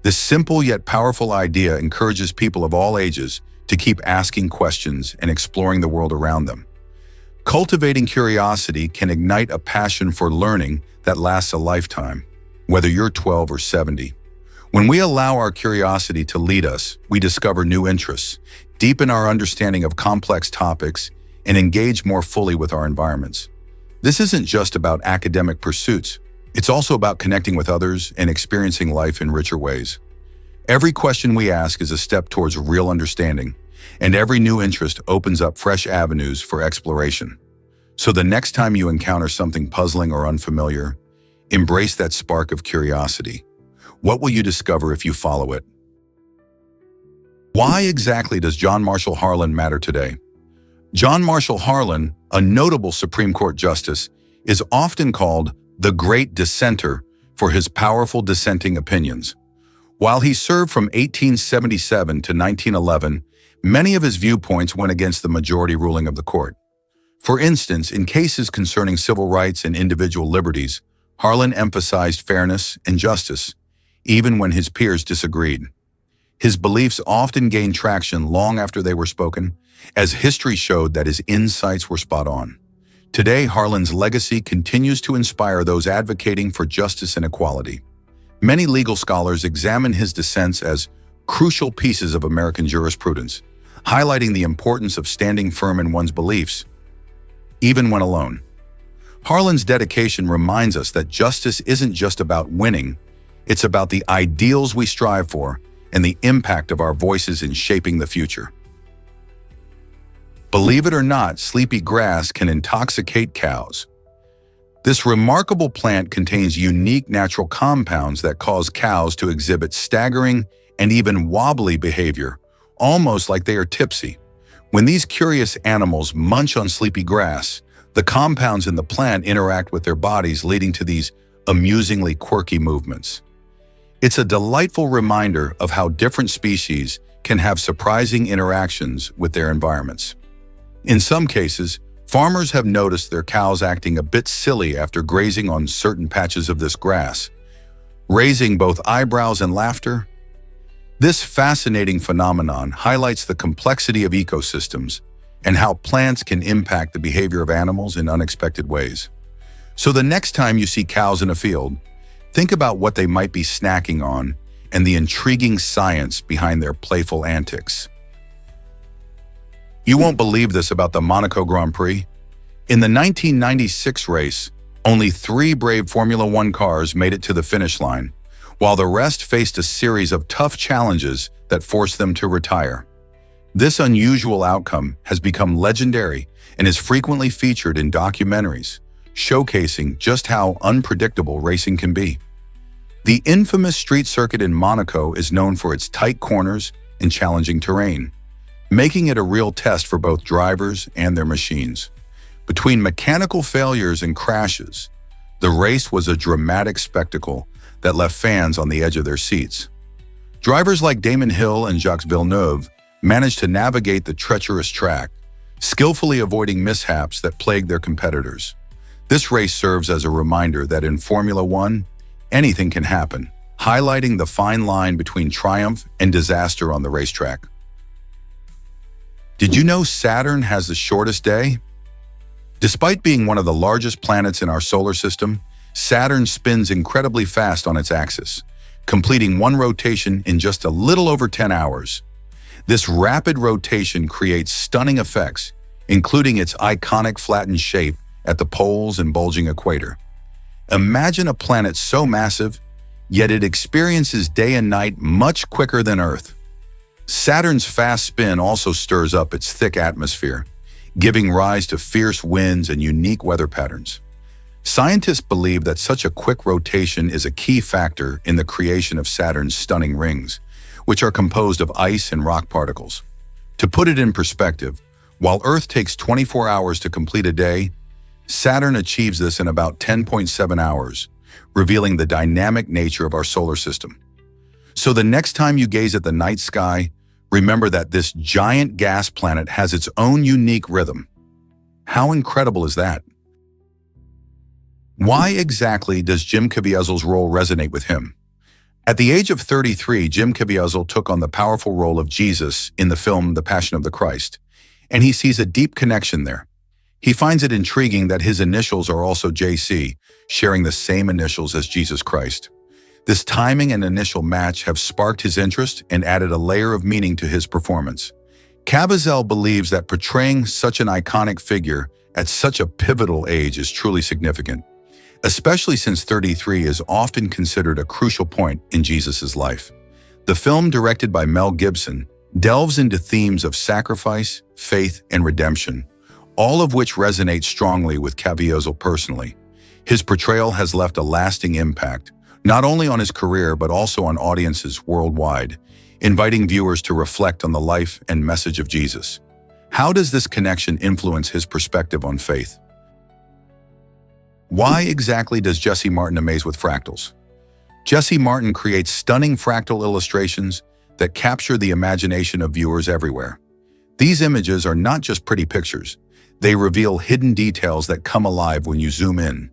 This simple yet powerful idea encourages people of all ages to keep asking questions and exploring the world around them. Cultivating curiosity can ignite a passion for learning that lasts a lifetime, whether you're 12 or 70. When we allow our curiosity to lead us, we discover new interests, deepen our understanding of complex topics, and engage more fully with our environments. This isn't just about academic pursuits. It's also about connecting with others and experiencing life in richer ways. Every question we ask is a step towards real understanding, and every new interest opens up fresh avenues for exploration. So the next time you encounter something puzzling or unfamiliar, embrace that spark of curiosity. What will you discover if you follow it? Why exactly does John Marshall Harlan matter today? John Marshall Harlan, a notable Supreme Court justice, is often called the Great Dissenter for his powerful dissenting opinions. While he served from 1877 to 1911, many of his viewpoints went against the majority ruling of the court. For instance, in cases concerning civil rights and individual liberties, Harlan emphasized fairness and justice, even when his peers disagreed. His beliefs often gained traction long after they were spoken, as history showed that his insights were spot on. Today, Harlan's legacy continues to inspire those advocating for justice and equality. Many legal scholars examine his dissents as crucial pieces of American jurisprudence, highlighting the importance of standing firm in one's beliefs, even when alone. Harlan's dedication reminds us that justice isn't just about winning, it's about the ideals we strive for and the impact of our voices in shaping the future. Believe it or not, sleepy grass can intoxicate cows. This remarkable plant contains unique natural compounds that cause cows to exhibit staggering and even wobbly behavior, almost like they are tipsy. When these curious animals munch on sleepy grass, the compounds in the plant interact with their bodies, leading to these amusingly quirky movements. It's a delightful reminder of how different species can have surprising interactions with their environments. In some cases, farmers have noticed their cows acting a bit silly after grazing on certain patches of this grass, raising both eyebrows and laughter. This fascinating phenomenon highlights the complexity of ecosystems and how plants can impact the behavior of animals in unexpected ways. So the next time you see cows in a field, think about what they might be snacking on and the intriguing science behind their playful antics. You won't believe this about the Monaco Grand Prix. In the 1996 race, only 3 brave Formula One cars made it to the finish line, while the rest faced a series of tough challenges that forced them to retire. This unusual outcome has become legendary and is frequently featured in documentaries, showcasing just how unpredictable racing can be. The infamous street circuit in Monaco is known for its tight corners and challenging terrain, making it a real test for both drivers and their machines. Between mechanical failures and crashes, the race was a dramatic spectacle that left fans on the edge of their seats. Drivers like Damon Hill and Jacques Villeneuve managed to navigate the treacherous track, skillfully avoiding mishaps that plagued their competitors. This race serves as a reminder that in Formula One, anything can happen, highlighting the fine line between triumph and disaster on the racetrack. Did you know Saturn has the shortest day? Despite being one of the largest planets in our solar system, Saturn spins incredibly fast on its axis, completing one rotation in just a little over 10 hours. This rapid rotation creates stunning effects, including its iconic flattened shape at the poles and bulging equator. Imagine a planet so massive, yet it experiences day and night much quicker than Earth. Saturn's fast spin also stirs up its thick atmosphere, giving rise to fierce winds and unique weather patterns. Scientists believe that such a quick rotation is a key factor in the creation of Saturn's stunning rings, which are composed of ice and rock particles. To put it in perspective, while Earth takes 24 hours to complete a day, Saturn achieves this in about 10.7 hours, revealing the dynamic nature of our solar system. So the next time you gaze at the night sky, remember that this giant gas planet has its own unique rhythm. How incredible is that? Why exactly does Jim Caviezel's role resonate with him? At the age of 33, Jim Caviezel took on the powerful role of Jesus in the film The Passion of the Christ, and he sees a deep connection there. He finds it intriguing that his initials are also JC, sharing the same initials as Jesus Christ. This timing and initial match have sparked his interest and added a layer of meaning to his performance. Caviezel believes that portraying such an iconic figure at such a pivotal age is truly significant, especially since 33 is often considered a crucial point in Jesus' life. The film, directed by Mel Gibson, delves into themes of sacrifice, faith, and redemption, all of which resonate strongly with Caviezel personally. His portrayal has left a lasting impact, not only on his career but also on audiences worldwide, inviting viewers to reflect on the life and message of Jesus. How does this connection influence his perspective on faith? Why exactly does Jesse Martin amaze with fractals? Jesse Martin creates stunning fractal illustrations that capture the imagination of viewers everywhere. These images are not just pretty pictures. They reveal hidden details that come alive when you zoom in.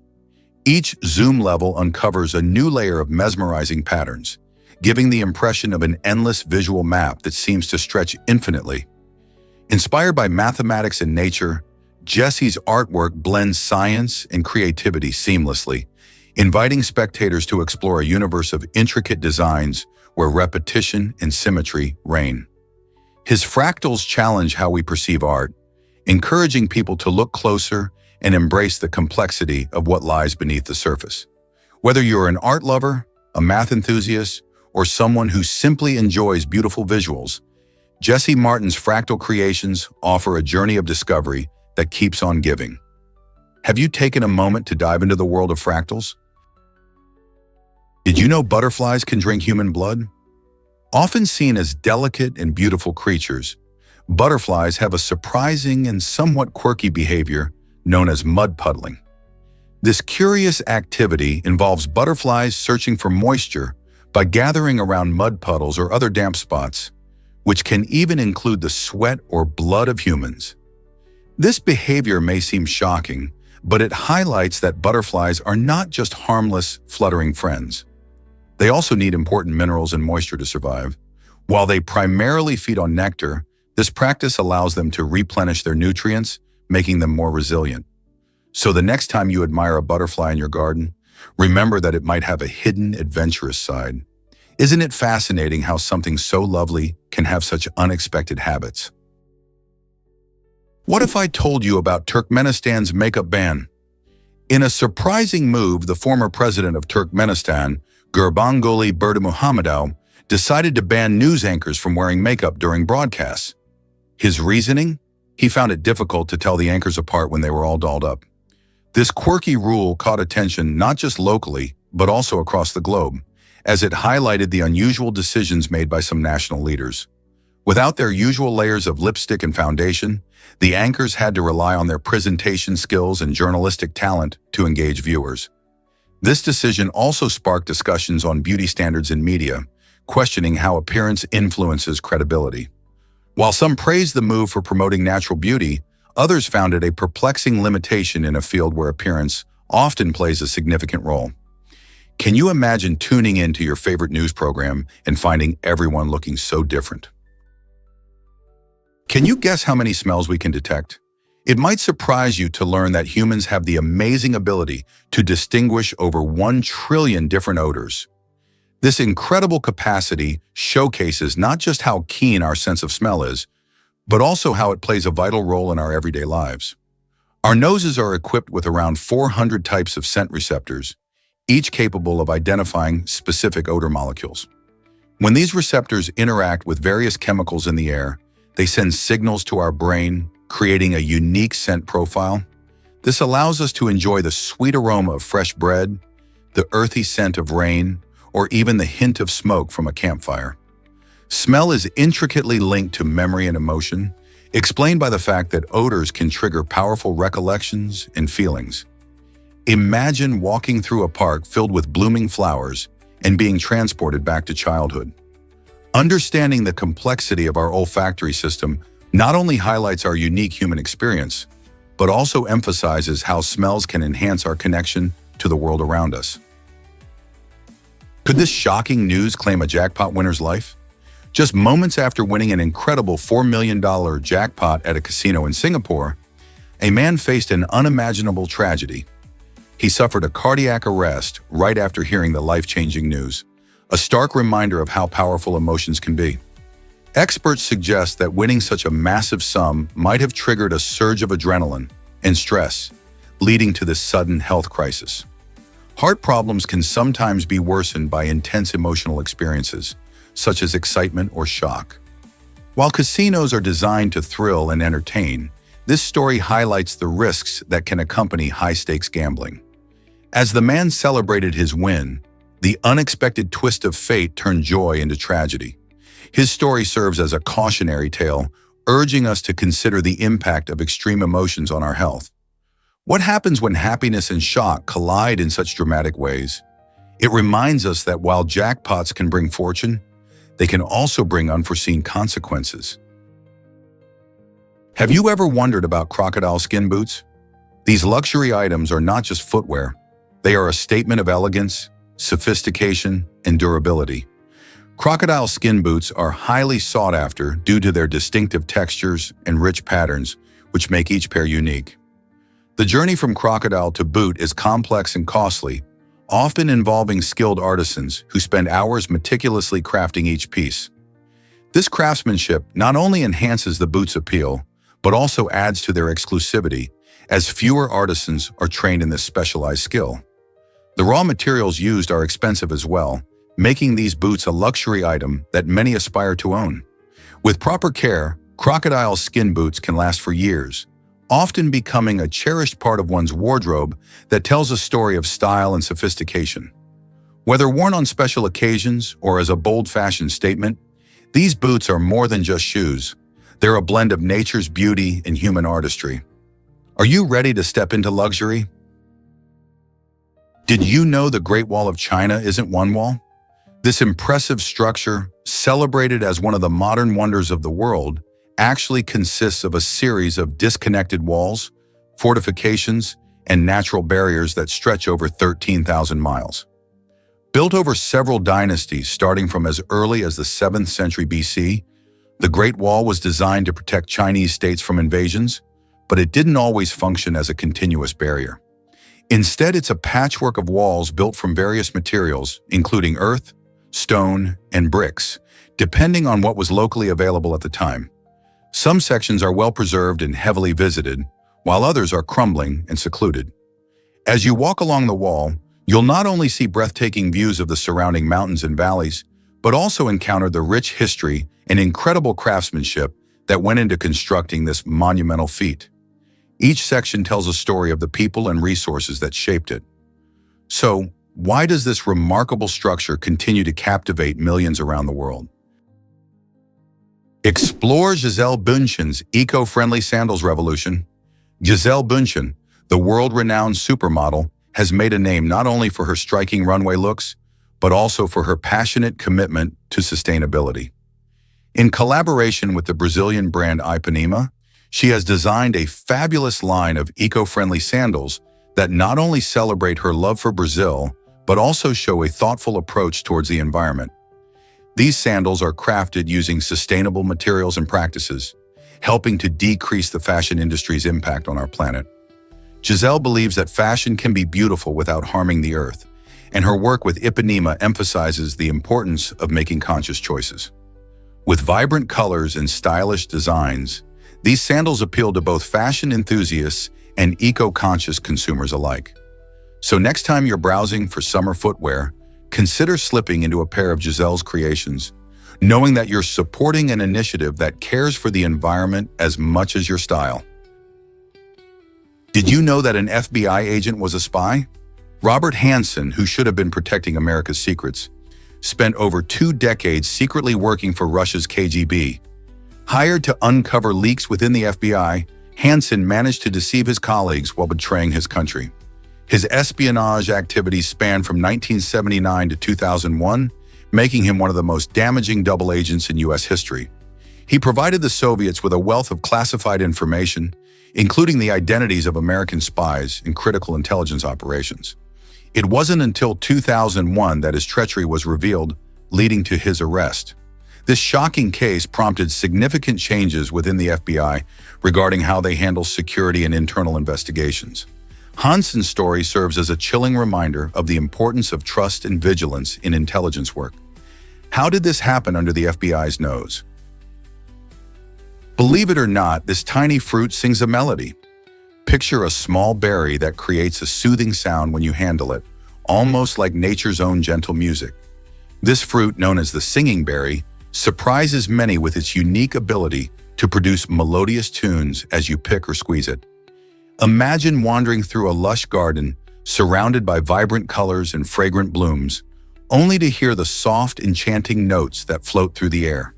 Each zoom level uncovers a new layer of mesmerizing patterns, giving the impression of an endless visual map that seems to stretch infinitely. Inspired by mathematics and nature, Jesse's artwork blends science and creativity seamlessly, inviting spectators to explore a universe of intricate designs where repetition and symmetry reign. His fractals challenge how we perceive art, encouraging people to look closer and embrace the complexity of what lies beneath the surface. Whether you're an art lover, a math enthusiast, or someone who simply enjoys beautiful visuals, Jesse Martin's fractal creations offer a journey of discovery that keeps on giving. Have you taken a moment to dive into the world of fractals? Did you know butterflies can drink human blood? Often seen as delicate and beautiful creatures, butterflies have a surprising and somewhat quirky behavior known as mud puddling. This curious activity involves butterflies searching for moisture by gathering around mud puddles or other damp spots, which can even include the sweat or blood of humans. This behavior may seem shocking, but it highlights that butterflies are not just harmless, fluttering friends. They also need important minerals and moisture to survive. While they primarily feed on nectar, this practice allows them to replenish their nutrients, making them more resilient. So the next time you admire a butterfly in your garden, remember that it might have a hidden, adventurous side. Isn't it fascinating how something so lovely can have such unexpected habits? What if I told you about Turkmenistan's makeup ban? In a surprising move, the former president of Turkmenistan, Gurbanguly Berdimuhamedov, decided to ban news anchors from wearing makeup during broadcasts. His reasoning? He found it difficult to tell the anchors apart when they were all dolled up. This quirky rule caught attention not just locally, but also across the globe, as it highlighted the unusual decisions made by some national leaders. Without their usual layers of lipstick and foundation, the anchors had to rely on their presentation skills and journalistic talent to engage viewers. This decision also sparked discussions on beauty standards in media, questioning how appearance influences credibility. While some praised the move for promoting natural beauty, others found it a perplexing limitation in a field where appearance often plays a significant role. Can you imagine tuning into your favorite news program and finding everyone looking so different? Can you guess how many smells we can detect? It might surprise you to learn that humans have the amazing ability to distinguish over 1 trillion different odors. This incredible capacity showcases not just how keen our sense of smell is, but also how it plays a vital role in our everyday lives. Our noses are equipped with around 400 types of scent receptors, each capable of identifying specific odor molecules. When these receptors interact with various chemicals in the air, they send signals to our brain, creating a unique scent profile. This allows us to enjoy the sweet aroma of fresh bread, the earthy scent of rain, or even the hint of smoke from a campfire. Smell is intricately linked to memory and emotion, explained by the fact that odors can trigger powerful recollections and feelings. Imagine walking through a park filled with blooming flowers and being transported back to childhood. Understanding the complexity of our olfactory system not only highlights our unique human experience, but also emphasizes how smells can enhance our connection to the world around us. Could this shocking news claim a jackpot winner's life? Just moments after winning an incredible $4 million jackpot at a casino in Singapore, a man faced an unimaginable tragedy. He suffered a cardiac arrest right after hearing the life-changing news, a stark reminder of how powerful emotions can be. Experts suggest that winning such a massive sum might have triggered a surge of adrenaline and stress, leading to this sudden health crisis. Heart problems can sometimes be worsened by intense emotional experiences, such as excitement or shock. While casinos are designed to thrill and entertain, this story highlights the risks that can accompany high-stakes gambling. As the man celebrated his win, the unexpected twist of fate turned joy into tragedy. His story serves as a cautionary tale, urging us to consider the impact of extreme emotions on our health. What happens when happiness and shock collide in such dramatic ways? It reminds us that while jackpots can bring fortune, they can also bring unforeseen consequences. Have you ever wondered about crocodile skin boots? These luxury items are not just footwear. They are a statement of elegance, sophistication, and durability. Crocodile skin boots are highly sought after due to their distinctive textures and rich patterns, which make each pair unique. The journey from crocodile to boot is complex and costly, often involving skilled artisans who spend hours meticulously crafting each piece. This craftsmanship not only enhances the boot's appeal, but also adds to their exclusivity, as fewer artisans are trained in this specialized skill. The raw materials used are expensive as well, making these boots a luxury item that many aspire to own. With proper care, crocodile skin boots can last for years, often becoming a cherished part of one's wardrobe that tells a story of style and sophistication. Whether worn on special occasions or as a bold fashion statement, these boots are more than just shoes. They're a blend of nature's beauty and human artistry. Are you ready to step into luxury? Did you know the Great Wall of China isn't one wall? This impressive structure, celebrated as one of the modern wonders of the world, actually consists of a series of disconnected walls, fortifications, and natural barriers that stretch over 13,000 miles. Built over several dynasties starting from as early as the 7th century BC, the Great Wall was designed to protect Chinese states from invasions, but it didn't always function as a continuous barrier. Instead, it's a patchwork of walls built from various materials, including earth, stone, and bricks, depending on what was locally available at the time. Some sections are well preserved and heavily visited, while others are crumbling and secluded. As you walk along the wall, you'll not only see breathtaking views of the surrounding mountains and valleys, but also encounter the rich history and incredible craftsmanship that went into constructing this monumental feat. Each section tells a story of the people and resources that shaped it. So, why does this remarkable structure continue to captivate millions around the world? Explore Gisele Bündchen's eco-friendly sandals revolution. Gisele Bündchen, the world-renowned supermodel, has made a name not only for her striking runway looks, but also for her passionate commitment to sustainability. In collaboration with the Brazilian brand Ipanema, she has designed a fabulous line of eco-friendly sandals that not only celebrate her love for Brazil, but also show a thoughtful approach towards the environment. These sandals are crafted using sustainable materials and practices, helping to decrease the fashion industry's impact on our planet. Gisele believes that fashion can be beautiful without harming the earth, and her work with Ipanema emphasizes the importance of making conscious choices. With vibrant colors and stylish designs, these sandals appeal to both fashion enthusiasts and eco-conscious consumers alike. So next time you're browsing for summer footwear, consider slipping into a pair of Gisele's creations, knowing that you're supporting an initiative that cares for the environment as much as your style. Did you know that an FBI agent was a spy? Robert Hansen, who should have been protecting America's secrets, spent over 2 decades secretly working for Russia's KGB. Hired to uncover leaks within the FBI, Hansen managed to deceive his colleagues while betraying his country. His espionage activities spanned from 1979 to 2001, making him one of the most damaging double agents in U.S. history. He provided the Soviets with a wealth of classified information, including the identities of American spies in critical intelligence operations. It wasn't until 2001 that his treachery was revealed, leading to his arrest. This shocking case prompted significant changes within the FBI regarding how they handle security and internal investigations. Hansen's story serves as a chilling reminder of the importance of trust and vigilance in intelligence work. How did this happen under the FBI's nose? Believe it or not, this tiny fruit sings a melody. Picture a small berry that creates a soothing sound when you handle it, almost like nature's own gentle music. This fruit, known as the singing berry, surprises many with its unique ability to produce melodious tunes as you pick or squeeze it. Imagine wandering through a lush garden, surrounded by vibrant colors and fragrant blooms, only to hear the soft, enchanting notes that float through the air.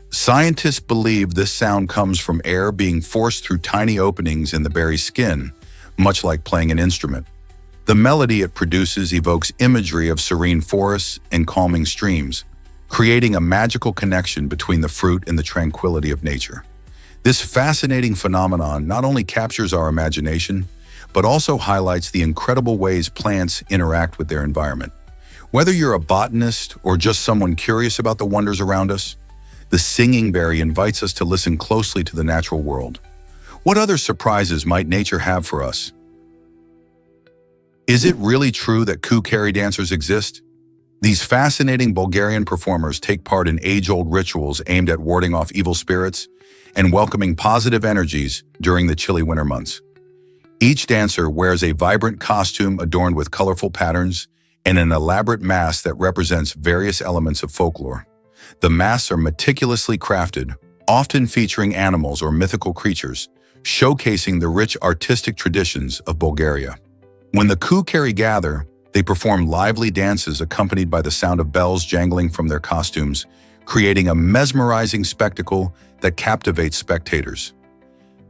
Scientists believe this sound comes from air being forced through tiny openings in the berry's skin, much like playing an instrument. The melody it produces evokes imagery of serene forests and calming streams, creating a magical connection between the fruit and the tranquility of nature. This fascinating phenomenon not only captures our imagination, but also highlights the incredible ways plants interact with their environment. Whether you're a botanist or just someone curious about the wonders around us, the singing berry invites us to listen closely to the natural world. What other surprises might nature have for us? Is it really true that quirky dancers exist? These fascinating Bulgarian performers take part in age-old rituals aimed at warding off evil spirits and welcoming positive energies during the chilly winter months. Each dancer wears a vibrant costume adorned with colorful patterns and an elaborate mask that represents various elements of folklore. The masks are meticulously crafted, often featuring animals or mythical creatures, showcasing the rich artistic traditions of Bulgaria. When the quirky gather, they perform lively dances accompanied by the sound of bells jangling from their costumes, creating a mesmerizing spectacle that captivates spectators.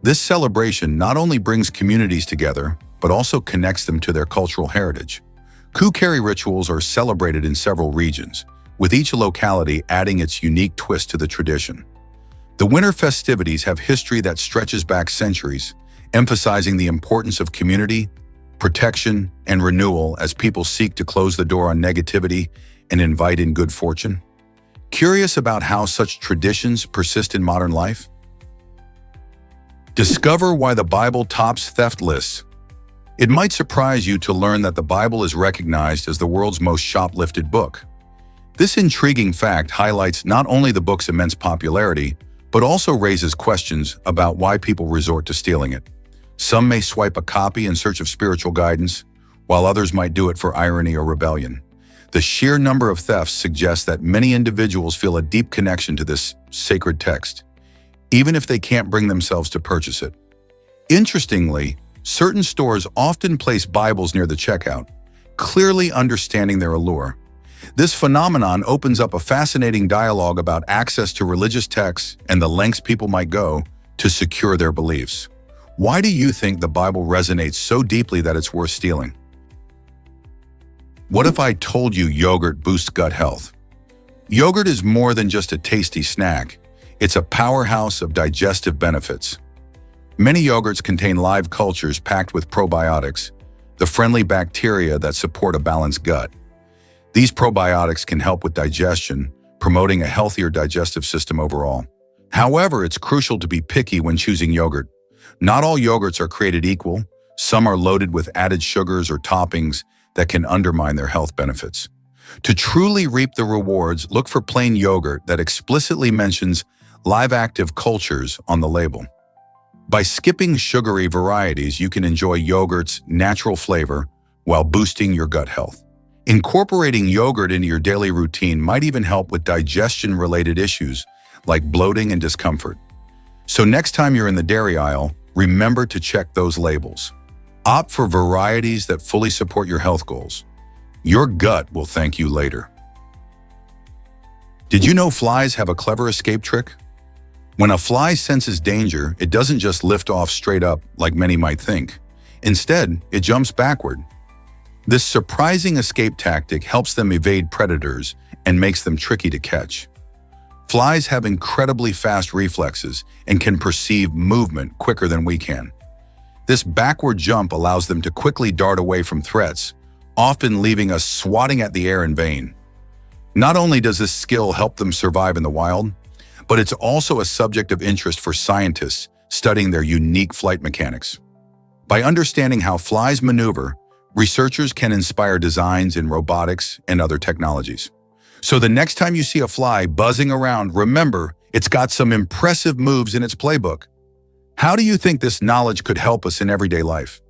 This celebration not only brings communities together, but also connects them to their cultural heritage. Quirky rituals are celebrated in several regions, with each locality adding its unique twist to the tradition. The winter festivities have history that stretches back centuries, emphasizing the importance of community, protection, and renewal as people seek to close the door on negativity and invite in good fortune. Curious about how such traditions persist in modern life? Discover why the Bible tops theft lists. It might surprise you to learn that the Bible is recognized as the world's most shoplifted book. This intriguing fact highlights not only the book's immense popularity, but also raises questions about why people resort to stealing it. Some may swipe a copy in search of spiritual guidance, while others might do it for irony or rebellion. The sheer number of thefts suggests that many individuals feel a deep connection to this sacred text, even if they can't bring themselves to purchase it. Interestingly, certain stores often place Bibles near the checkout, clearly understanding their allure. This phenomenon opens up a fascinating dialogue about access to religious texts and the lengths people might go to secure their beliefs. Why do you think the Bible resonates so deeply that it's worth stealing? What if I told you yogurt boosts gut health? Yogurt is more than just a tasty snack. It's a powerhouse of digestive benefits. Many yogurts contain live cultures packed with probiotics, the friendly bacteria that support a balanced gut. These probiotics can help with digestion, promoting a healthier digestive system overall. However, it's crucial to be picky when choosing yogurt. Not all yogurts are created equal. Some are loaded with added sugars or toppings that can undermine their health benefits. To truly reap the rewards, look for plain yogurt that explicitly mentions live active cultures on the label. By skipping sugary varieties, you can enjoy yogurt's natural flavor while boosting your gut health. Incorporating yogurt into your daily routine might even help with digestion-related issues like bloating and discomfort. So next time you're in the dairy aisle, remember to check those labels. Opt for varieties that fully support your health goals. Your gut will thank you later. Did you know flies have a clever escape trick? When a fly senses danger, it doesn't just lift off straight up like many might think. Instead, it jumps backward. This surprising escape tactic helps them evade predators and makes them tricky to catch. Flies have incredibly fast reflexes and can perceive movement quicker than we can. This backward jump allows them to quickly dart away from threats, often leaving us swatting at the air in vain. Not only does this skill help them survive in the wild, but it's also a subject of interest for scientists studying their unique flight mechanics. By understanding how flies maneuver, researchers can inspire designs in robotics and other technologies. So the next time you see a fly buzzing around, remember, it's got some impressive moves in its playbook. How do you think this knowledge could help us in everyday life?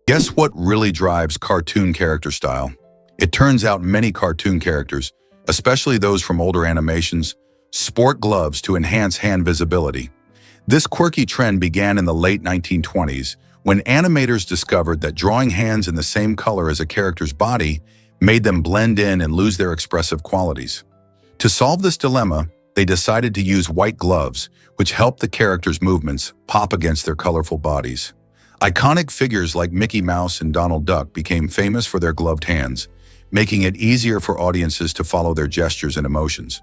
Guess what really drives cartoon character style? It turns out many cartoon characters, especially those from older animations, sport gloves to enhance hand visibility. This quirky trend began in the late 1920s when animators discovered that drawing hands in the same color as a character's body made them blend in and lose their expressive qualities. To solve this dilemma, they decided to use white gloves, which helped the characters' movements pop against their colorful bodies. Iconic figures like Mickey Mouse and Donald Duck became famous for their gloved hands, making it easier for audiences to follow their gestures and emotions.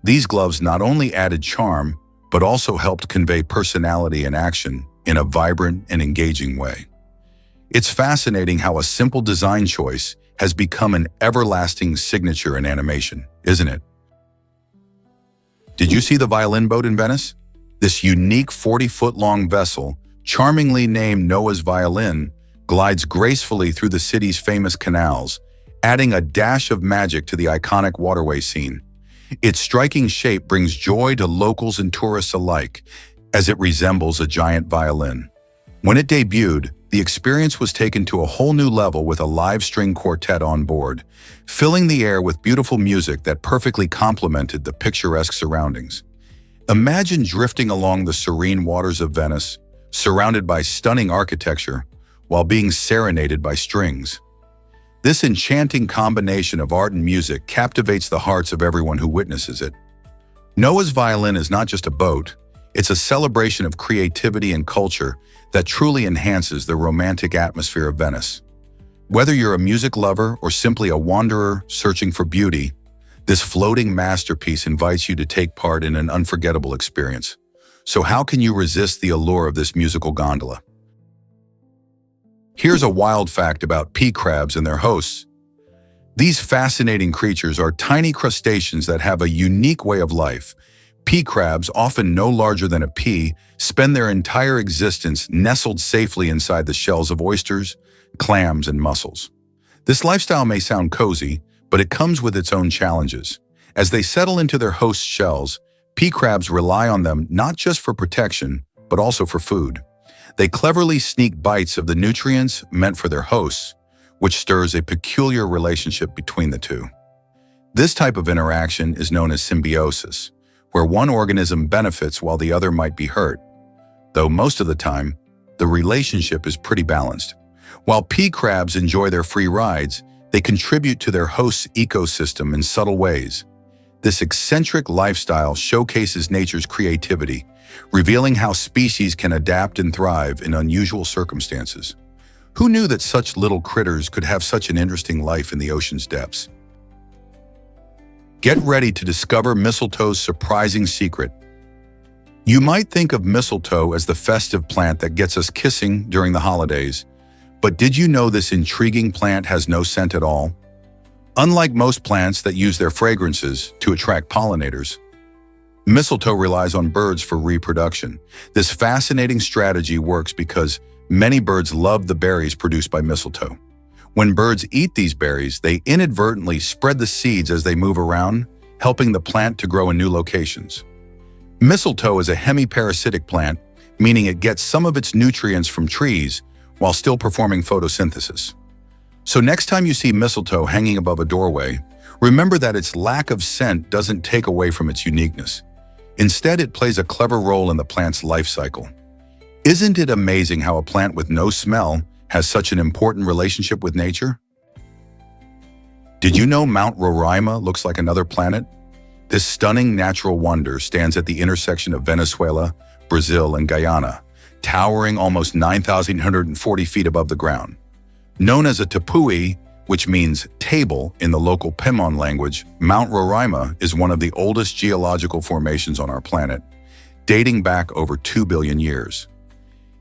These gloves not only added charm, but also helped convey personality and action in a vibrant and engaging way. It's fascinating how a simple design choice has become an everlasting signature in animation, isn't it? Did you see the violin boat in Venice? This unique 40-foot-long vessel, charmingly named Noah's Violin, glides gracefully through the city's famous canals, adding a dash of magic to the iconic waterway scene. Its striking shape brings joy to locals and tourists alike, as it resembles a giant violin. When it debuted, the experience was taken to a whole new level with a live string quartet on board, filling the air with beautiful music that perfectly complemented the picturesque surroundings. Imagine drifting along the serene waters of Venice, surrounded by stunning architecture, while being serenaded by strings. This enchanting combination of art and music captivates the hearts of everyone who witnesses it. Noah's Violin is not just a boat, it's a celebration of creativity and culture that truly enhances the romantic atmosphere of Venice. Whether you're a music lover or simply a wanderer searching for beauty, this floating masterpiece invites you to take part in an unforgettable experience. So how can you resist the allure of this musical gondola? Here's a wild fact about pea crabs and their hosts. These fascinating creatures are tiny crustaceans that have a unique way of life. Pea crabs, often no larger than a pea, spend their entire existence nestled safely inside the shells of oysters, clams, and mussels. This lifestyle may sound cozy, but it comes with its own challenges. As they settle into their host shells, pea crabs rely on them not just for protection, but also for food. They cleverly sneak bites of the nutrients meant for their hosts, which stirs a peculiar relationship between the two. This type of interaction is known as symbiosis, where one organism benefits while the other might be hurt. Though most of the time, the relationship is pretty balanced. While pea crabs enjoy their free rides, they contribute to their host's ecosystem in subtle ways. This eccentric lifestyle showcases nature's creativity, revealing how species can adapt and thrive in unusual circumstances. Who knew that such little critters could have such an interesting life in the ocean's depths? Get ready to discover mistletoe's surprising secret. You might think of mistletoe as the festive plant that gets us kissing during the holidays, but did you know this intriguing plant has no scent at all? Unlike most plants that use their fragrances to attract pollinators, mistletoe relies on birds for reproduction. This fascinating strategy works because many birds love the berries produced by mistletoe. When birds eat these berries, they inadvertently spread the seeds as they move around, helping the plant to grow in new locations. Mistletoe is a hemiparasitic plant, meaning it gets some of its nutrients from trees while still performing photosynthesis. So next time you see mistletoe hanging above a doorway, remember that its lack of scent doesn't take away from its uniqueness. Instead, it plays a clever role in the plant's life cycle. Isn't it amazing how a plant with no smell has such an important relationship with nature? Did you know Mount Roraima looks like another planet? This stunning natural wonder stands at the intersection of Venezuela, Brazil, and Guyana, towering almost 9,140 feet above the ground. Known as a tepui, which means table in the local Pemon language, Mount Roraima is one of the oldest geological formations on our planet, dating back over 2 billion years.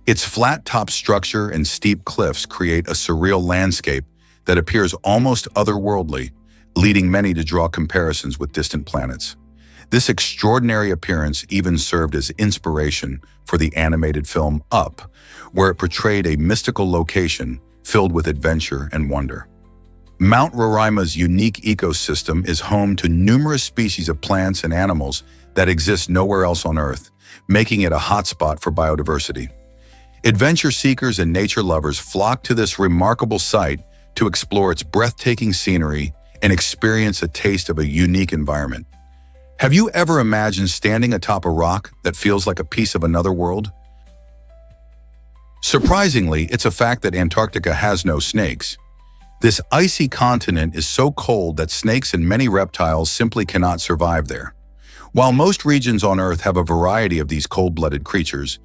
Its flat-top structure and steep cliffs create a surreal landscape that appears almost otherworldly, leading many to draw comparisons with distant planets. This extraordinary appearance even served as inspiration for the animated film Up, where it portrayed a mystical location filled with adventure and wonder. Mount Roraima's unique ecosystem is home to numerous species of plants and animals that exist nowhere else on Earth, making it a hotspot for biodiversity. Adventure seekers and nature lovers flock to this remarkable site to explore its breathtaking scenery and experience a taste of a unique environment. Have you ever imagined standing atop a rock that feels like a piece of another world? Surprisingly, it's a fact that Antarctica has no snakes. This icy continent is so cold that snakes and many reptiles simply cannot survive there. While most regions on Earth have a variety of these cold-blooded creatures,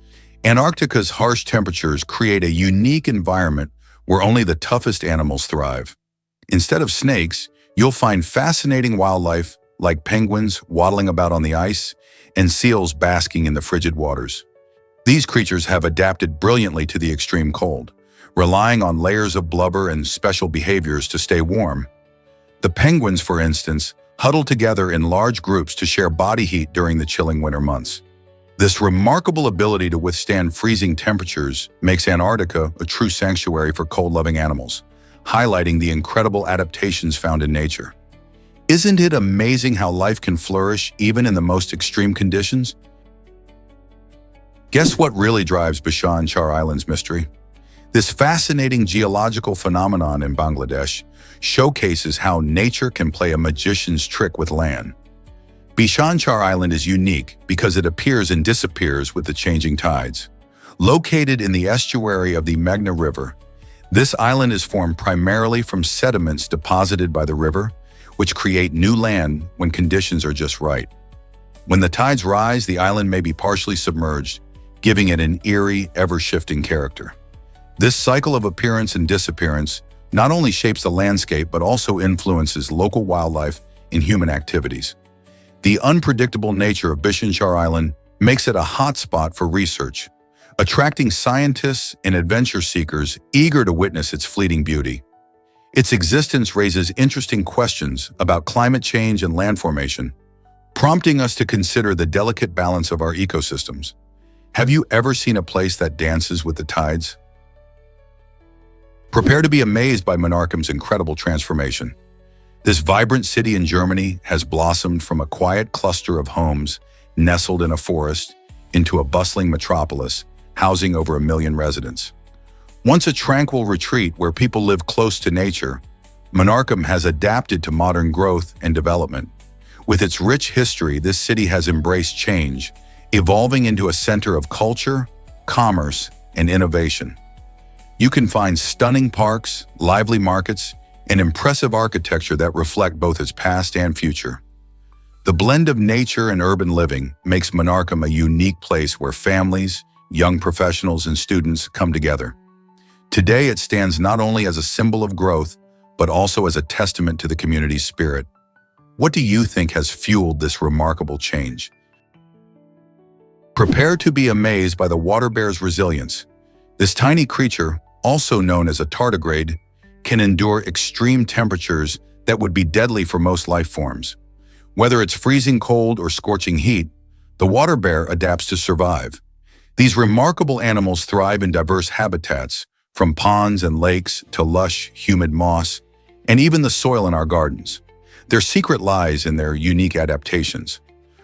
Antarctica's harsh temperatures create a unique environment where only the toughest animals thrive. Instead of snakes, you'll find fascinating wildlife like penguins waddling about on the ice and seals basking in the frigid waters. These creatures have adapted brilliantly to the extreme cold, relying on layers of blubber and special behaviors to stay warm. The penguins, for instance, huddle together in large groups to share body heat during the chilling winter months. This remarkable ability to withstand freezing temperatures makes Antarctica a true sanctuary for cold-loving animals, highlighting the incredible adaptations found in nature. Isn't it amazing how life can flourish even in the most extreme conditions? Guess what really drives Bishan Char Island's mystery? This fascinating geological phenomenon in Bangladesh showcases how nature can play a magician's trick with land. Bishan Char Island is unique because it appears and disappears with the changing tides. Located in the estuary of the Meghna River, this island is formed primarily from sediments deposited by the river, which create new land when conditions are just right. When the tides rise, the island may be partially submerged, giving it an eerie, ever-shifting character. This cycle of appearance and disappearance not only shapes the landscape but also influences local wildlife and human activities. The unpredictable nature of Bishan Char Island makes it a hotspot for research, attracting scientists and adventure seekers eager to witness its fleeting beauty. Its existence raises interesting questions about climate change and land formation, prompting us to consider the delicate balance of our ecosystems. Have you ever seen a place that dances with the tides? Prepare to be amazed by Menorcam's incredible transformation. This vibrant city in Germany has blossomed from a quiet cluster of homes nestled in a forest into a bustling metropolis housing over 1 million residents. Once a tranquil retreat where people live close to nature, Menorcam has adapted to modern growth and development. With its rich history, this city has embraced change, evolving into a center of culture, commerce, and innovation. You can find stunning parks, lively markets, and impressive architecture that reflect both its past and future. The blend of nature and urban living makes Menorcam a unique place where families, young professionals, and students come together. Today, it stands not only as a symbol of growth, but also as a testament to the community's spirit. What do you think has fueled this remarkable change? Prepare to be amazed by the water bear's resilience. This tiny creature, also known as a tardigrade, can endure extreme temperatures that would be deadly for most life forms. Whether it's freezing cold or scorching heat, the water bear adapts to survive. These remarkable animals thrive in diverse habitats, from ponds and lakes to lush, humid moss, and even the soil in our gardens. Their secret lies in their unique adaptations.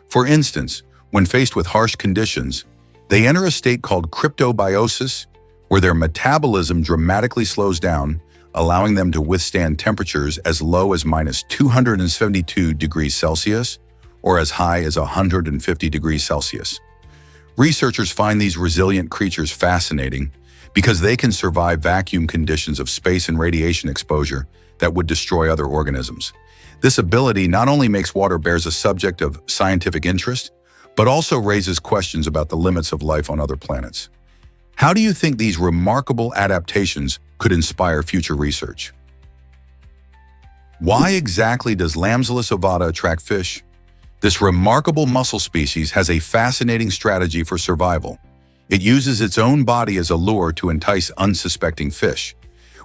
For instance, when faced with harsh conditions, they enter a state called cryptobiosis, where their metabolism dramatically slows down, allowing them to withstand temperatures as low as -272 degrees Celsius or as high as 150 degrees Celsius. Researchers find these resilient creatures fascinating because they can survive vacuum conditions of space and radiation exposure that would destroy other organisms. This ability not only makes water bears a subject of scientific interest, but also raises questions about the limits of life on other planets. How do you think these remarkable adaptations could inspire future research? Why exactly does Lambsalis ovata attract fish? This remarkable mussel species has a fascinating strategy for survival. It uses its own body as a lure to entice unsuspecting fish.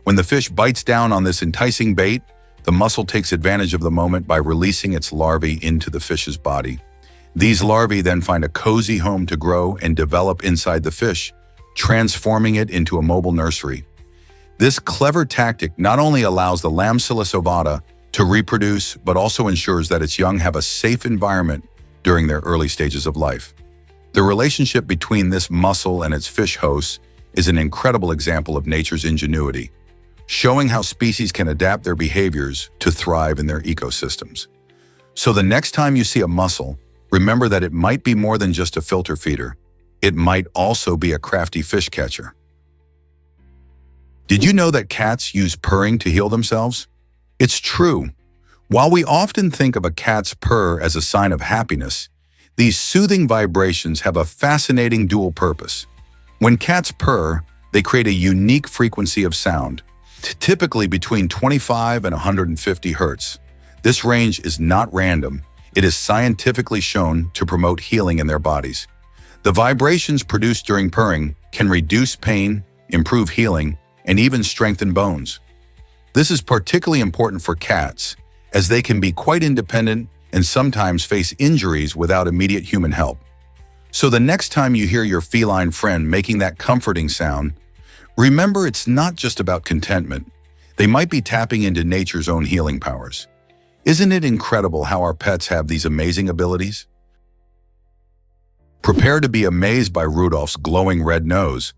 When the fish bites down on this enticing bait, the mussel takes advantage of the moment by releasing its larvae into the fish's body. These larvae then find a cozy home to grow and develop inside the fish, transforming it into a mobile nursery. This clever tactic not only allows the Lambsalis ovata to reproduce, but also ensures that its young have a safe environment during their early stages of life. The relationship between this mussel and its fish hosts is an incredible example of nature's ingenuity, showing how species can adapt their behaviors to thrive in their ecosystems. So the next time you see a mussel, remember that it might be more than just a filter feeder. It might also be a crafty fish catcher. Did you know that cats use purring to heal themselves? It's true. While we often think of a cat's purr as a sign of happiness, these soothing vibrations have a fascinating dual purpose. When cats purr, they create a unique frequency of sound, typically between 25 and 150 hertz. This range is not random. It is scientifically shown to promote healing in their bodies. The vibrations produced during purring can reduce pain, improve healing, and even strengthen bones. This is particularly important for cats, as they can be quite independent and sometimes face injuries without immediate human help. So the next time you hear your feline friend making that comforting sound, remember it's not just about contentment. They might be tapping into nature's own healing powers. Isn't it incredible how our pets have these amazing abilities? Prepare to be amazed by Rudolph's glowing red nose.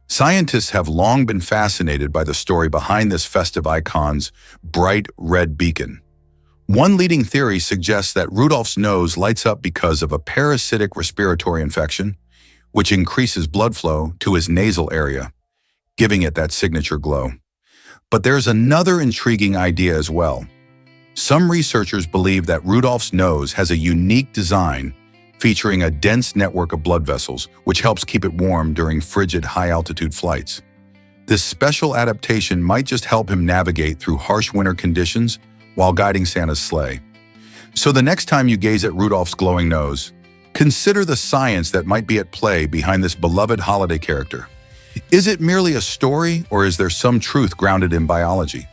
Scientists have long been fascinated by the story behind this festive icon's bright red beacon. One leading theory suggests that Rudolph's nose lights up because of a parasitic respiratory infection, which increases blood flow to his nasal area, giving it that signature glow. But there's another intriguing idea as well. Some researchers believe that Rudolph's nose has a unique design featuring a dense network of blood vessels, which helps keep it warm during frigid high-altitude flights. This special adaptation might just help him navigate through harsh winter conditions while guiding Santa's sleigh. So the next time you gaze at Rudolph's glowing nose, consider the science that might be at play behind this beloved holiday character. Is it merely a story, or is there some truth grounded in biology?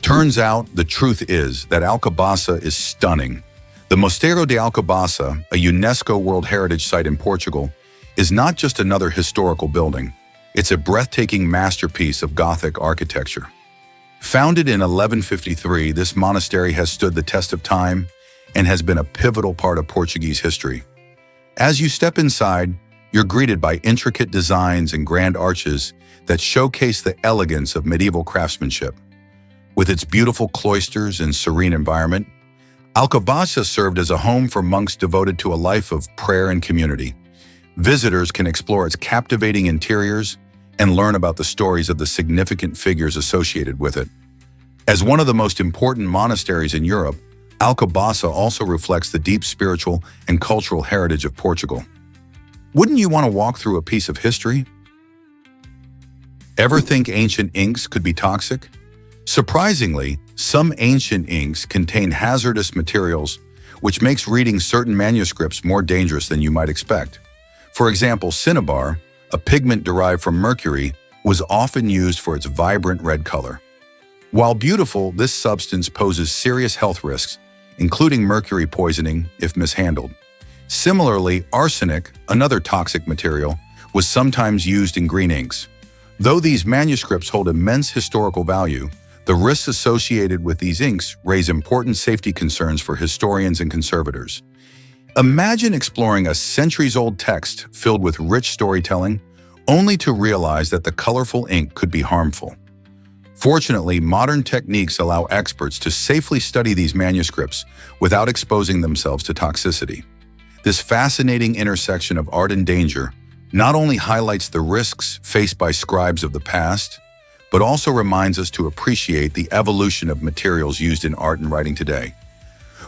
Turns out the truth is that Alcobaça is stunning. The Mosteiro de Alcobaça, a UNESCO World Heritage Site in Portugal, is not just another historical building. It's a breathtaking masterpiece of Gothic architecture. Founded in 1153, this monastery has stood the test of time and has been a pivotal part of Portuguese history. As you step inside, you're greeted by intricate designs and grand arches that showcase the elegance of medieval craftsmanship. With its beautiful cloisters and serene environment, Alcobaça served as a home for monks devoted to a life of prayer and community. Visitors can explore its captivating interiors and learn about the stories of the significant figures associated with it. As one of the most important monasteries in Europe, Alcobaça also reflects the deep spiritual and cultural heritage of Portugal. Wouldn't you want to walk through a piece of history? Ever think ancient inks could be toxic? Surprisingly, some ancient inks contain hazardous materials, which makes reading certain manuscripts more dangerous than you might expect. For example, cinnabar, a pigment derived from mercury, was often used for its vibrant red color. While beautiful, this substance poses serious health risks, including mercury poisoning if mishandled. Similarly, arsenic, another toxic material, was sometimes used in green inks. Though these manuscripts hold immense historical value, the risks associated with these inks raise important safety concerns for historians and conservators. Imagine exploring a centuries-old text filled with rich storytelling, only to realize that the colorful ink could be harmful. Fortunately, modern techniques allow experts to safely study these manuscripts without exposing themselves to toxicity. This fascinating intersection of art and danger not only highlights the risks faced by scribes of the past, but also reminds us to appreciate the evolution of materials used in art and writing today.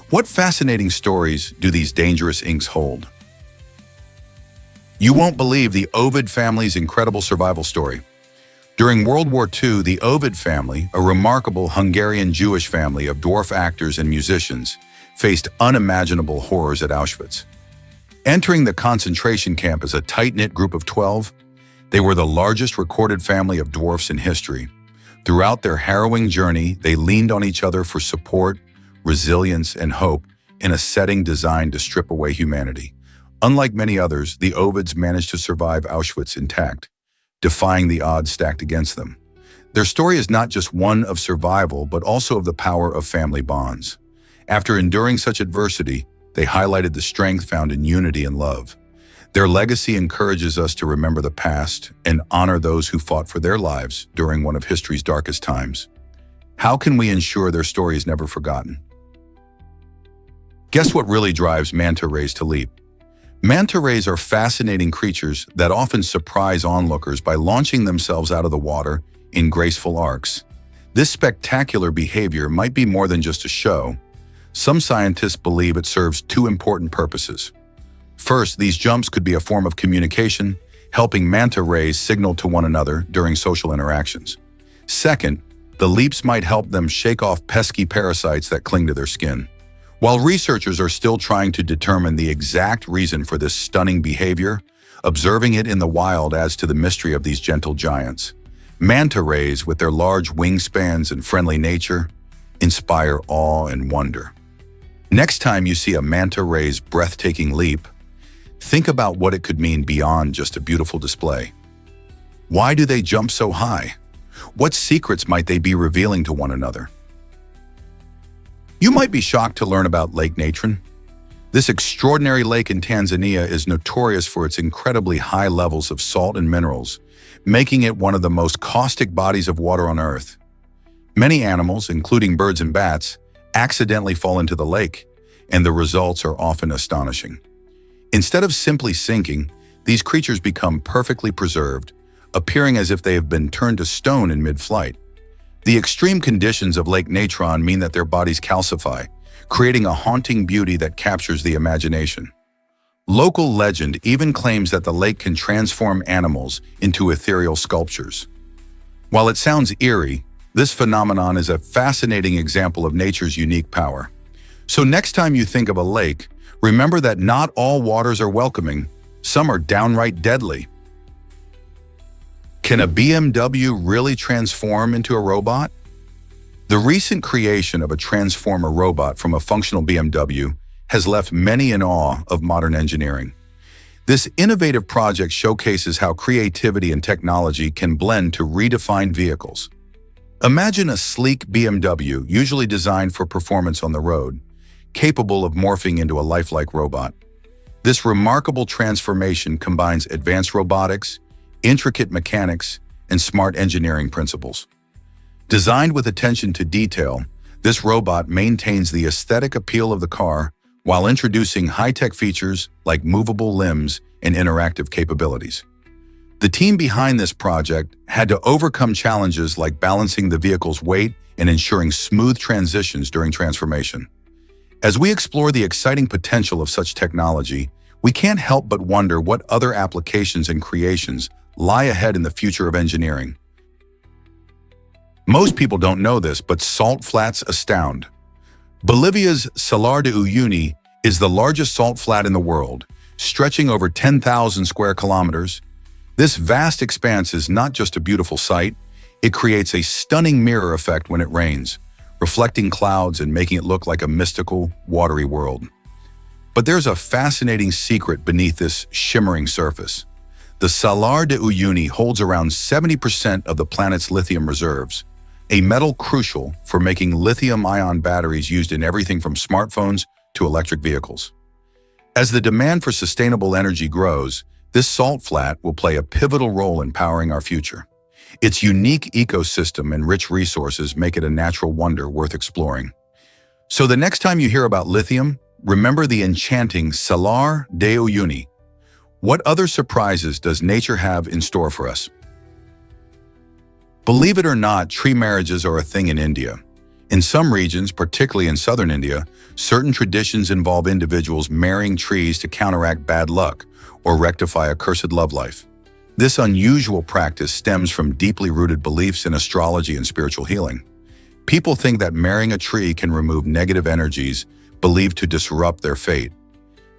What fascinating stories do these dangerous inks hold? You won't believe the Ovid family's incredible survival story. During World War II, the Ovid family, a remarkable Hungarian Jewish family of dwarf actors and musicians, faced unimaginable horrors at Auschwitz. Entering the concentration camp as a tight-knit group of 12, they were the largest recorded family of dwarfs in history. Throughout their harrowing journey, they leaned on each other for support, resilience, and hope in a setting designed to strip away humanity. Unlike many others, the Ovids managed to survive Auschwitz intact, defying the odds stacked against them. Their story is not just one of survival, but also of the power of family bonds. After enduring such adversity, they highlighted the strength found in unity and love. Their legacy encourages us to remember the past and honor those who fought for their lives during one of history's darkest times. How can we ensure their story is never forgotten? Guess what really drives manta rays to leap? Manta rays are fascinating creatures that often surprise onlookers by launching themselves out of the water in graceful arcs. This spectacular behavior might be more than just a show. Some scientists believe it serves two important purposes. First, these jumps could be a form of communication, helping manta rays signal to one another during social interactions. Second, the leaps might help them shake off pesky parasites that cling to their skin. While researchers are still trying to determine the exact reason for this stunning behavior, observing it in the wild adds to the mystery of these gentle giants. Manta rays, with their large wingspans and friendly nature, inspire awe and wonder. Next time you see a manta ray's breathtaking leap, think about what it could mean beyond just a beautiful display. Why do they jump so high? What secrets might they be revealing to one another? You might be shocked to learn about Lake Natron. This extraordinary lake in Tanzania is notorious for its incredibly high levels of salt and minerals, making it one of the most caustic bodies of water on Earth. Many animals, including birds and bats, accidentally fall into the lake, and the results are often astonishing. Instead of simply sinking, these creatures become perfectly preserved, appearing as if they have been turned to stone in mid-flight. The extreme conditions of Lake Natron mean that their bodies calcify, creating a haunting beauty that captures the imagination. Local legend even claims that the lake can transform animals into ethereal sculptures. While it sounds eerie, this phenomenon is a fascinating example of nature's unique power. So next time you think of a lake, remember that not all waters are welcoming, some are downright deadly. Can a BMW really transform into a robot? The recent creation of a transformer robot from a functional BMW has left many in awe of modern engineering. This innovative project showcases how creativity and technology can blend to redefine vehicles. Imagine a sleek BMW, usually designed for performance on the road, capable of morphing into a lifelike robot. This remarkable transformation combines advanced robotics, intricate mechanics, and smart engineering principles. Designed with attention to detail, this robot maintains the aesthetic appeal of the car while introducing high-tech features like movable limbs and interactive capabilities. The team behind this project had to overcome challenges like balancing the vehicle's weight and ensuring smooth transitions during transformation. As we explore the exciting potential of such technology, we can't help but wonder what other applications and creations lie ahead in the future of engineering. Most people don't know this, but salt flats astound. Bolivia's Salar de Uyuni is the largest salt flat in the world, stretching over 10,000 square kilometers. This vast expanse is not just a beautiful sight, it creates a stunning mirror effect when it rains, reflecting clouds and making it look like a mystical, watery world. But there's a fascinating secret beneath this shimmering surface. The Salar de Uyuni holds around 70% of the planet's lithium reserves, a metal crucial for making lithium-ion batteries used in everything from smartphones to electric vehicles. As the demand for sustainable energy grows, this salt flat will play a pivotal role in powering our future. Its unique ecosystem and rich resources make it a natural wonder worth exploring. So the next time you hear about lithium, remember the enchanting Salar de Uyuni. What other surprises does nature have in store for us? Believe it or not, tree marriages are a thing in India. In some regions, particularly in southern India, certain traditions involve individuals marrying trees to counteract bad luck or rectify a cursed love life. This unusual practice stems from deeply rooted beliefs in astrology and spiritual healing. People think that marrying a tree can remove negative energies believed to disrupt their fate.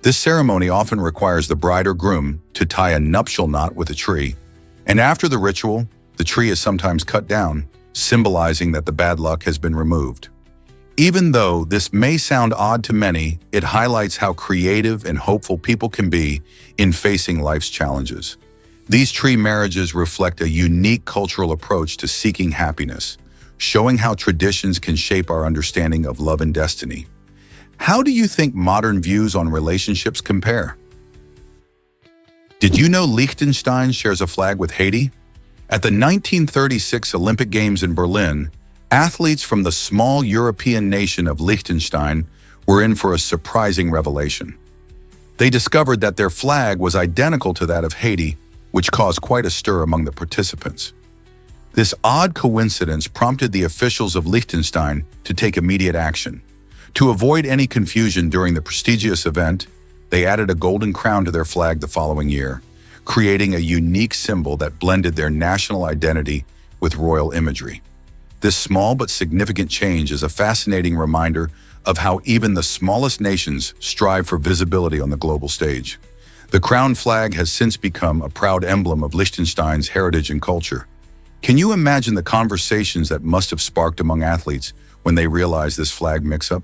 This ceremony often requires the bride or groom to tie a nuptial knot with a tree, and after the ritual, the tree is sometimes cut down, symbolizing that the bad luck has been removed. Even though this may sound odd to many, it highlights how creative and hopeful people can be in facing life's challenges. These tree marriages reflect a unique cultural approach to seeking happiness, showing how traditions can shape our understanding of love and destiny. How do you think modern views on relationships compare? Did you know Liechtenstein shares a flag with Haiti? At the 1936 Olympic Games in Berlin, athletes from the small European nation of Liechtenstein were in for a surprising revelation. They discovered that their flag was identical to that of Haiti, which caused quite a stir among the participants. This odd coincidence prompted the officials of Liechtenstein to take immediate action. To avoid any confusion during the prestigious event, They added a golden crown to their flag the following year, creating a unique symbol that blended their national identity with royal imagery. This small but significant change is a fascinating reminder of how even the smallest nations strive for visibility on the global stage. The crown flag has since become a proud emblem of Liechtenstein's heritage and culture. Can you imagine the conversations that must have sparked among athletes when they realized this flag mix-up?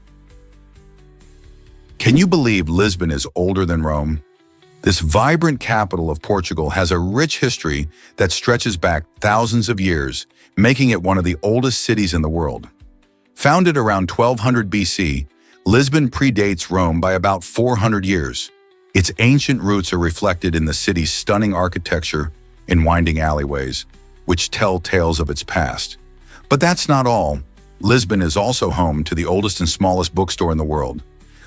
Can you believe Lisbon is older than Rome? This vibrant capital of Portugal has a rich history that stretches back thousands of years, making it one of the oldest cities in the world. Founded around 1200 BC, Lisbon predates Rome by about 400 years. Its ancient roots are reflected in the city's stunning architecture and winding alleyways, which tell tales of its past. But that's not all. Lisbon is also home to the oldest and smallest bookstore in the world,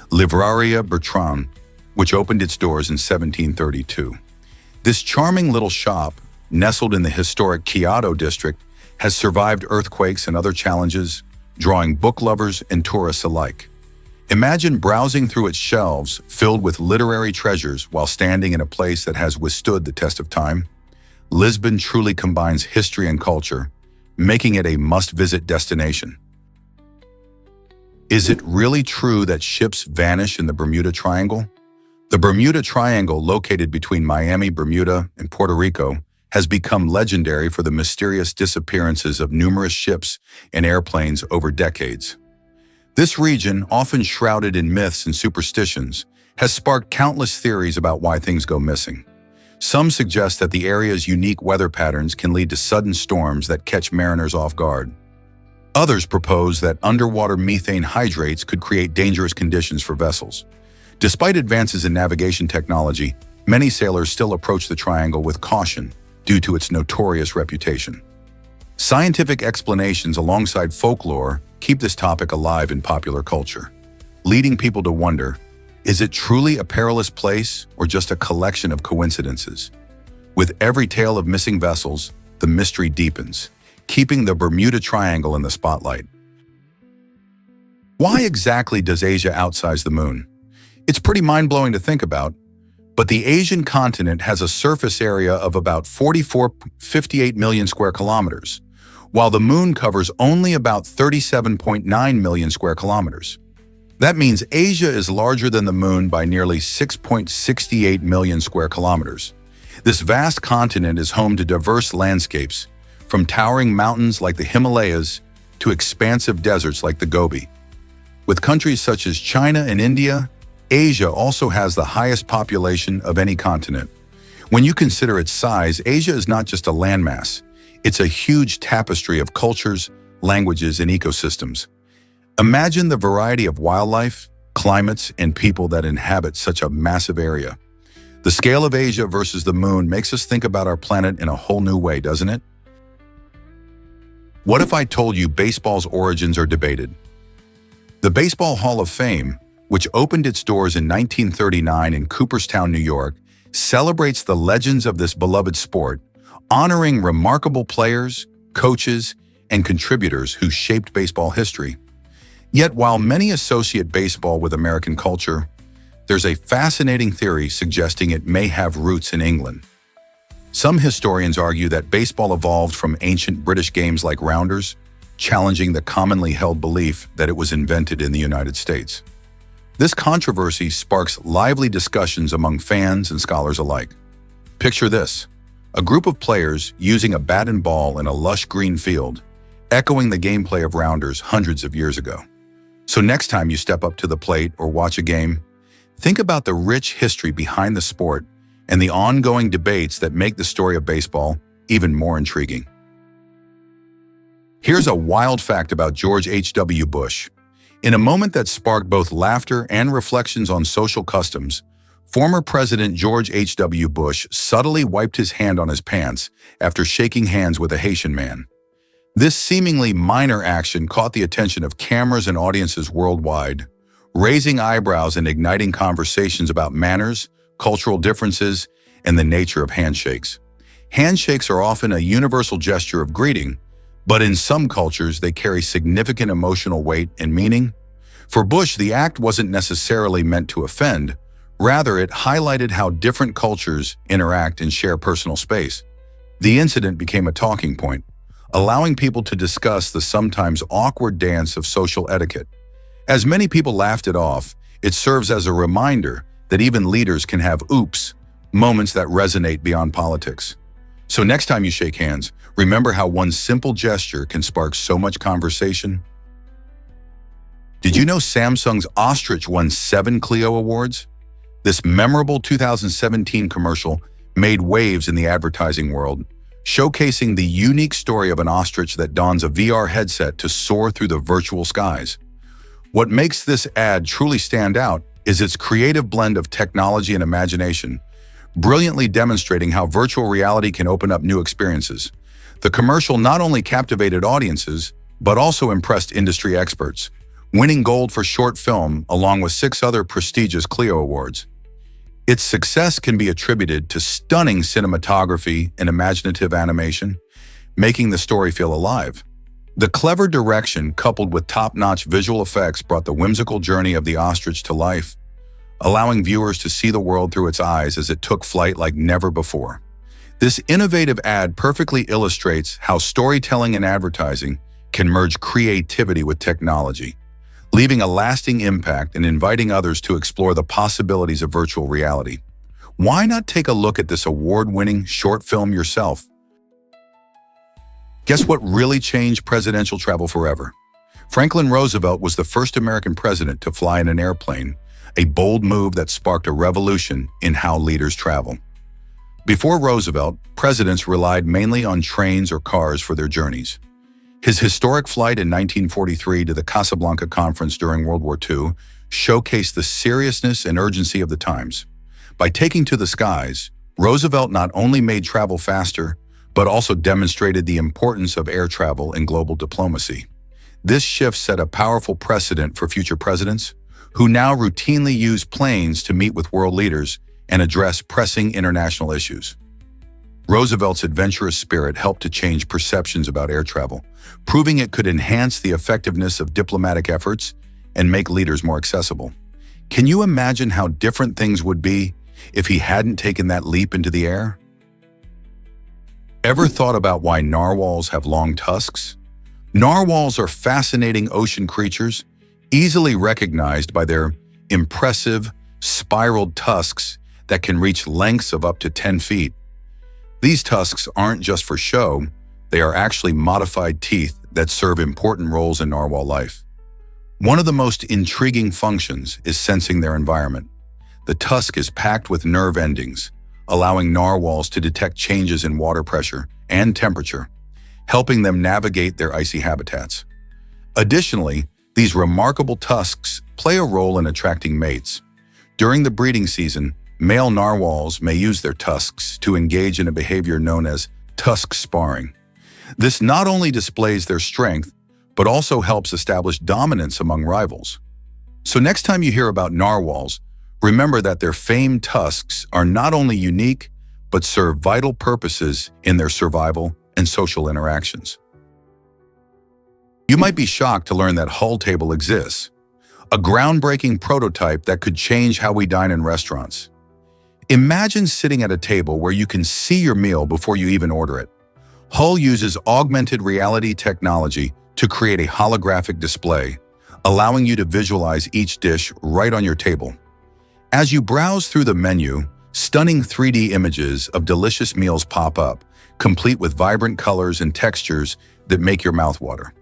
Livraria Bertrand, which opened its doors in 1732. This charming little shop, nestled in the historic Chiado district, has survived earthquakes and other challenges, drawing book lovers and tourists alike. Imagine browsing through its shelves filled with literary treasures while standing in a place that has withstood the test of time. Lisbon truly combines history and culture, making it a must-visit destination. Is it really true that ships vanish in the Bermuda Triangle? The Bermuda Triangle, located between Miami, Bermuda, and Puerto Rico, has become legendary for the mysterious disappearances of numerous ships and airplanes over decades. This region, often shrouded in myths and superstitions, has sparked countless theories about why things go missing. Some suggest that the area's unique weather patterns can lead to sudden storms that catch mariners off guard. Others propose that underwater methane hydrates could create dangerous conditions for vessels. Despite advances in navigation technology, many sailors still approach the triangle with caution due to its notorious reputation. Scientific explanations alongside folklore keep this topic alive in popular culture, leading people to wonder, is it truly a perilous place or just a collection of coincidences? With every tale of missing vessels, the mystery deepens, keeping the Bermuda Triangle in the spotlight. Why exactly does Asia outsize the moon? It's pretty mind-blowing to think about, but the Asian continent has a surface area of about 58 million square kilometers, while the moon covers only about 37.9 million square kilometers. That means Asia is larger than the moon by nearly 6.68 million square kilometers. This vast continent is home to diverse landscapes, from towering mountains like the Himalayas to expansive deserts like the Gobi. With countries such as China and India, Asia also has the highest population of any continent. When you consider its size, Asia is not just a landmass. It's a huge tapestry of cultures, languages, and ecosystems. Imagine the variety of wildlife, climates, and people that inhabit such a massive area. The scale of Asia versus the moon makes us think about our planet in a whole new way, doesn't it? What if I told you baseball's origins are debated? The Baseball Hall of Fame, which opened its doors in 1939 in Cooperstown, New York, celebrates the legends of this beloved sport, honoring remarkable players, coaches, and contributors who shaped baseball history. Yet while many associate baseball with American culture, there's a fascinating theory suggesting it may have roots in England. Some historians argue that baseball evolved from ancient British games like rounders, challenging the commonly held belief that it was invented in the United States. This controversy sparks lively discussions among fans and scholars alike. Picture this: a group of players using a bat and ball in a lush green field, echoing the gameplay of rounders hundreds of years ago. So next time you step up to the plate or watch a game, think about the rich history behind the sport and the ongoing debates that make the story of baseball even more intriguing. Here's a wild fact about George H.W. Bush. In a moment that sparked both laughter and reflections on social customs, former President George H.W. Bush subtly wiped his hand on his pants after shaking hands with a Haitian man. This seemingly minor action caught the attention of cameras and audiences worldwide, raising eyebrows and igniting conversations about manners, cultural differences, and the nature of handshakes. Handshakes are often a universal gesture of greeting, but in some cultures they carry significant emotional weight and meaning. For Bush, the act wasn't necessarily meant to offend. Rather, it highlighted how different cultures interact and share personal space. The incident became a talking point, allowing people to discuss the sometimes awkward dance of social etiquette. As many people laughed it off, it serves as a reminder that even leaders can have oops moments that resonate beyond politics. So next time you shake hands, remember how one simple gesture can spark so much conversation. Did you know Samsung's ostrich won 7 Clio Awards? This memorable 2017 commercial made waves in the advertising world, showcasing the unique story of an ostrich that dons a VR headset to soar through the virtual skies. What makes this ad truly stand out is its creative blend of technology and imagination, brilliantly demonstrating how virtual reality can open up new experiences. The commercial not only captivated audiences, but also impressed industry experts, winning gold for short film along with 6 other prestigious Clio Awards. Its success can be attributed to stunning cinematography and imaginative animation, making the story feel alive. The clever direction coupled with top-notch visual effects brought the whimsical journey of the ostrich to life, allowing viewers to see the world through its eyes as it took flight like never before. This innovative ad perfectly illustrates how storytelling and advertising can merge creativity with technology, leaving a lasting impact and inviting others to explore the possibilities of virtual reality. Why not take a look at this award-winning short film yourself? Guess what really changed presidential travel forever? Franklin Roosevelt was the first American president to fly in an airplane, a bold move that sparked a revolution in how leaders travel. Before Roosevelt, presidents relied mainly on trains or cars for their journeys. His historic flight in 1943 to the Casablanca Conference during World War II showcased the seriousness and urgency of the times. By taking to the skies, Roosevelt not only made travel faster, but also demonstrated the importance of air travel in global diplomacy. This shift set a powerful precedent for future presidents, who now routinely use planes to meet with world leaders and address pressing international issues. Roosevelt's adventurous spirit helped to change perceptions about air travel, proving it could enhance the effectiveness of diplomatic efforts and make leaders more accessible. Can you imagine how different things would be if he hadn't taken that leap into the air? Ever thought about why narwhals have long tusks? Narwhals are fascinating ocean creatures, easily recognized by their impressive, spiraled tusks that can reach lengths of up to 10 feet. These tusks aren't just for show, they are actually modified teeth that serve important roles in narwhal life. One of the most intriguing functions is sensing their environment. The tusk is packed with nerve endings, allowing narwhals to detect changes in water pressure and temperature, helping them navigate their icy habitats. Additionally, these remarkable tusks play a role in attracting mates. During the breeding season, male narwhals may use their tusks to engage in a behavior known as tusk sparring. This not only displays their strength, but also helps establish dominance among rivals. So next time you hear about narwhals, remember that their famed tusks are not only unique, but serve vital purposes in their survival and social interactions. You might be shocked to learn that Hull Table exists, a groundbreaking prototype that could change how we dine in restaurants. Imagine sitting at a table where you can see your meal before you even order it. Hull uses augmented reality technology to create a holographic display, allowing you to visualize each dish right on your table. As you browse through the menu, stunning 3D images of delicious meals pop up, complete with vibrant colors and textures that make your mouth water.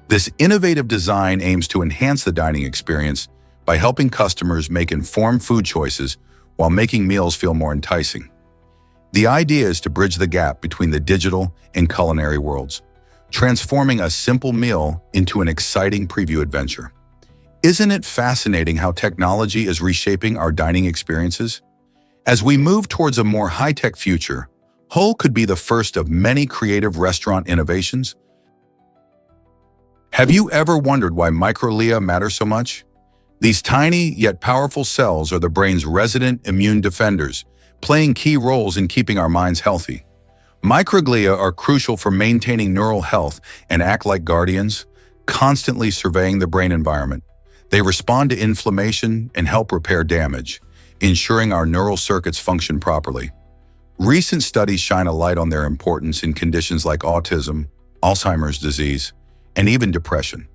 This innovative design aims to enhance the dining experience by helping customers make informed food choices while making meals feel more enticing. The idea is to bridge the gap between the digital and culinary worlds, transforming a simple meal into an exciting preview adventure. Isn't it fascinating how technology is reshaping our dining experiences? As we move towards a more high-tech future, Hull could be the first of many creative restaurant innovations. Have you ever wondered why microglia matter so much? These tiny yet powerful cells are the brain's resident immune defenders, playing key roles in keeping our minds healthy. Microglia are crucial for maintaining neural health and act like guardians, constantly surveying the brain environment. They respond to inflammation and help repair damage, ensuring our neural circuits function properly. Recent studies shine a light on their importance in conditions like autism, Alzheimer's disease, and even depression.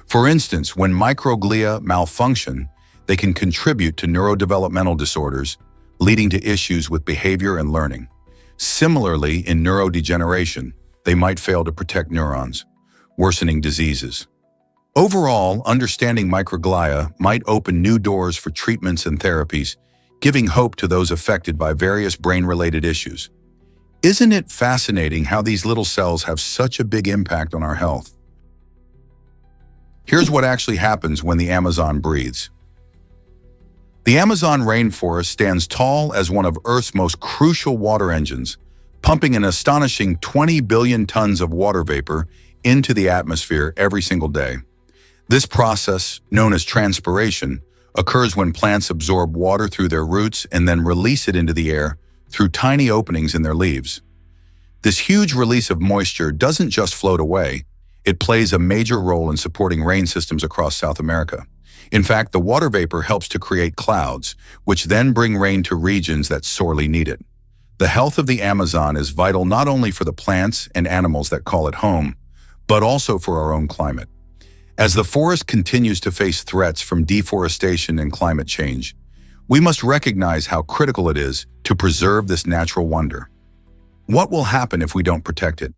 For instance, when microglia malfunction, they can contribute to neurodevelopmental disorders, leading to issues with behavior and learning. Similarly, in neurodegeneration, they might fail to protect neurons, worsening diseases. Overall, understanding microglia might open new doors for treatments and therapies, giving hope to those affected by various brain-related issues. Isn't it fascinating how these little cells have such a big impact on our health? Here's what actually happens when the Amazon breathes. The Amazon rainforest stands tall as one of Earth's most crucial water engines, pumping an astonishing 20 billion tons of water vapor into the atmosphere every single day. This process, known as transpiration, occurs when plants absorb water through their roots and then release it into the air through tiny openings in their leaves. This huge release of moisture doesn't just float away, it plays a major role in supporting rain systems across South America. In fact, the water vapor helps to create clouds, which then bring rain to regions that sorely need it. The health of the Amazon is vital not only for the plants and animals that call it home, but also for our own climate. As the forest continues to face threats from deforestation and climate change, we must recognize how critical it is to preserve this natural wonder. What will happen if we don't protect it?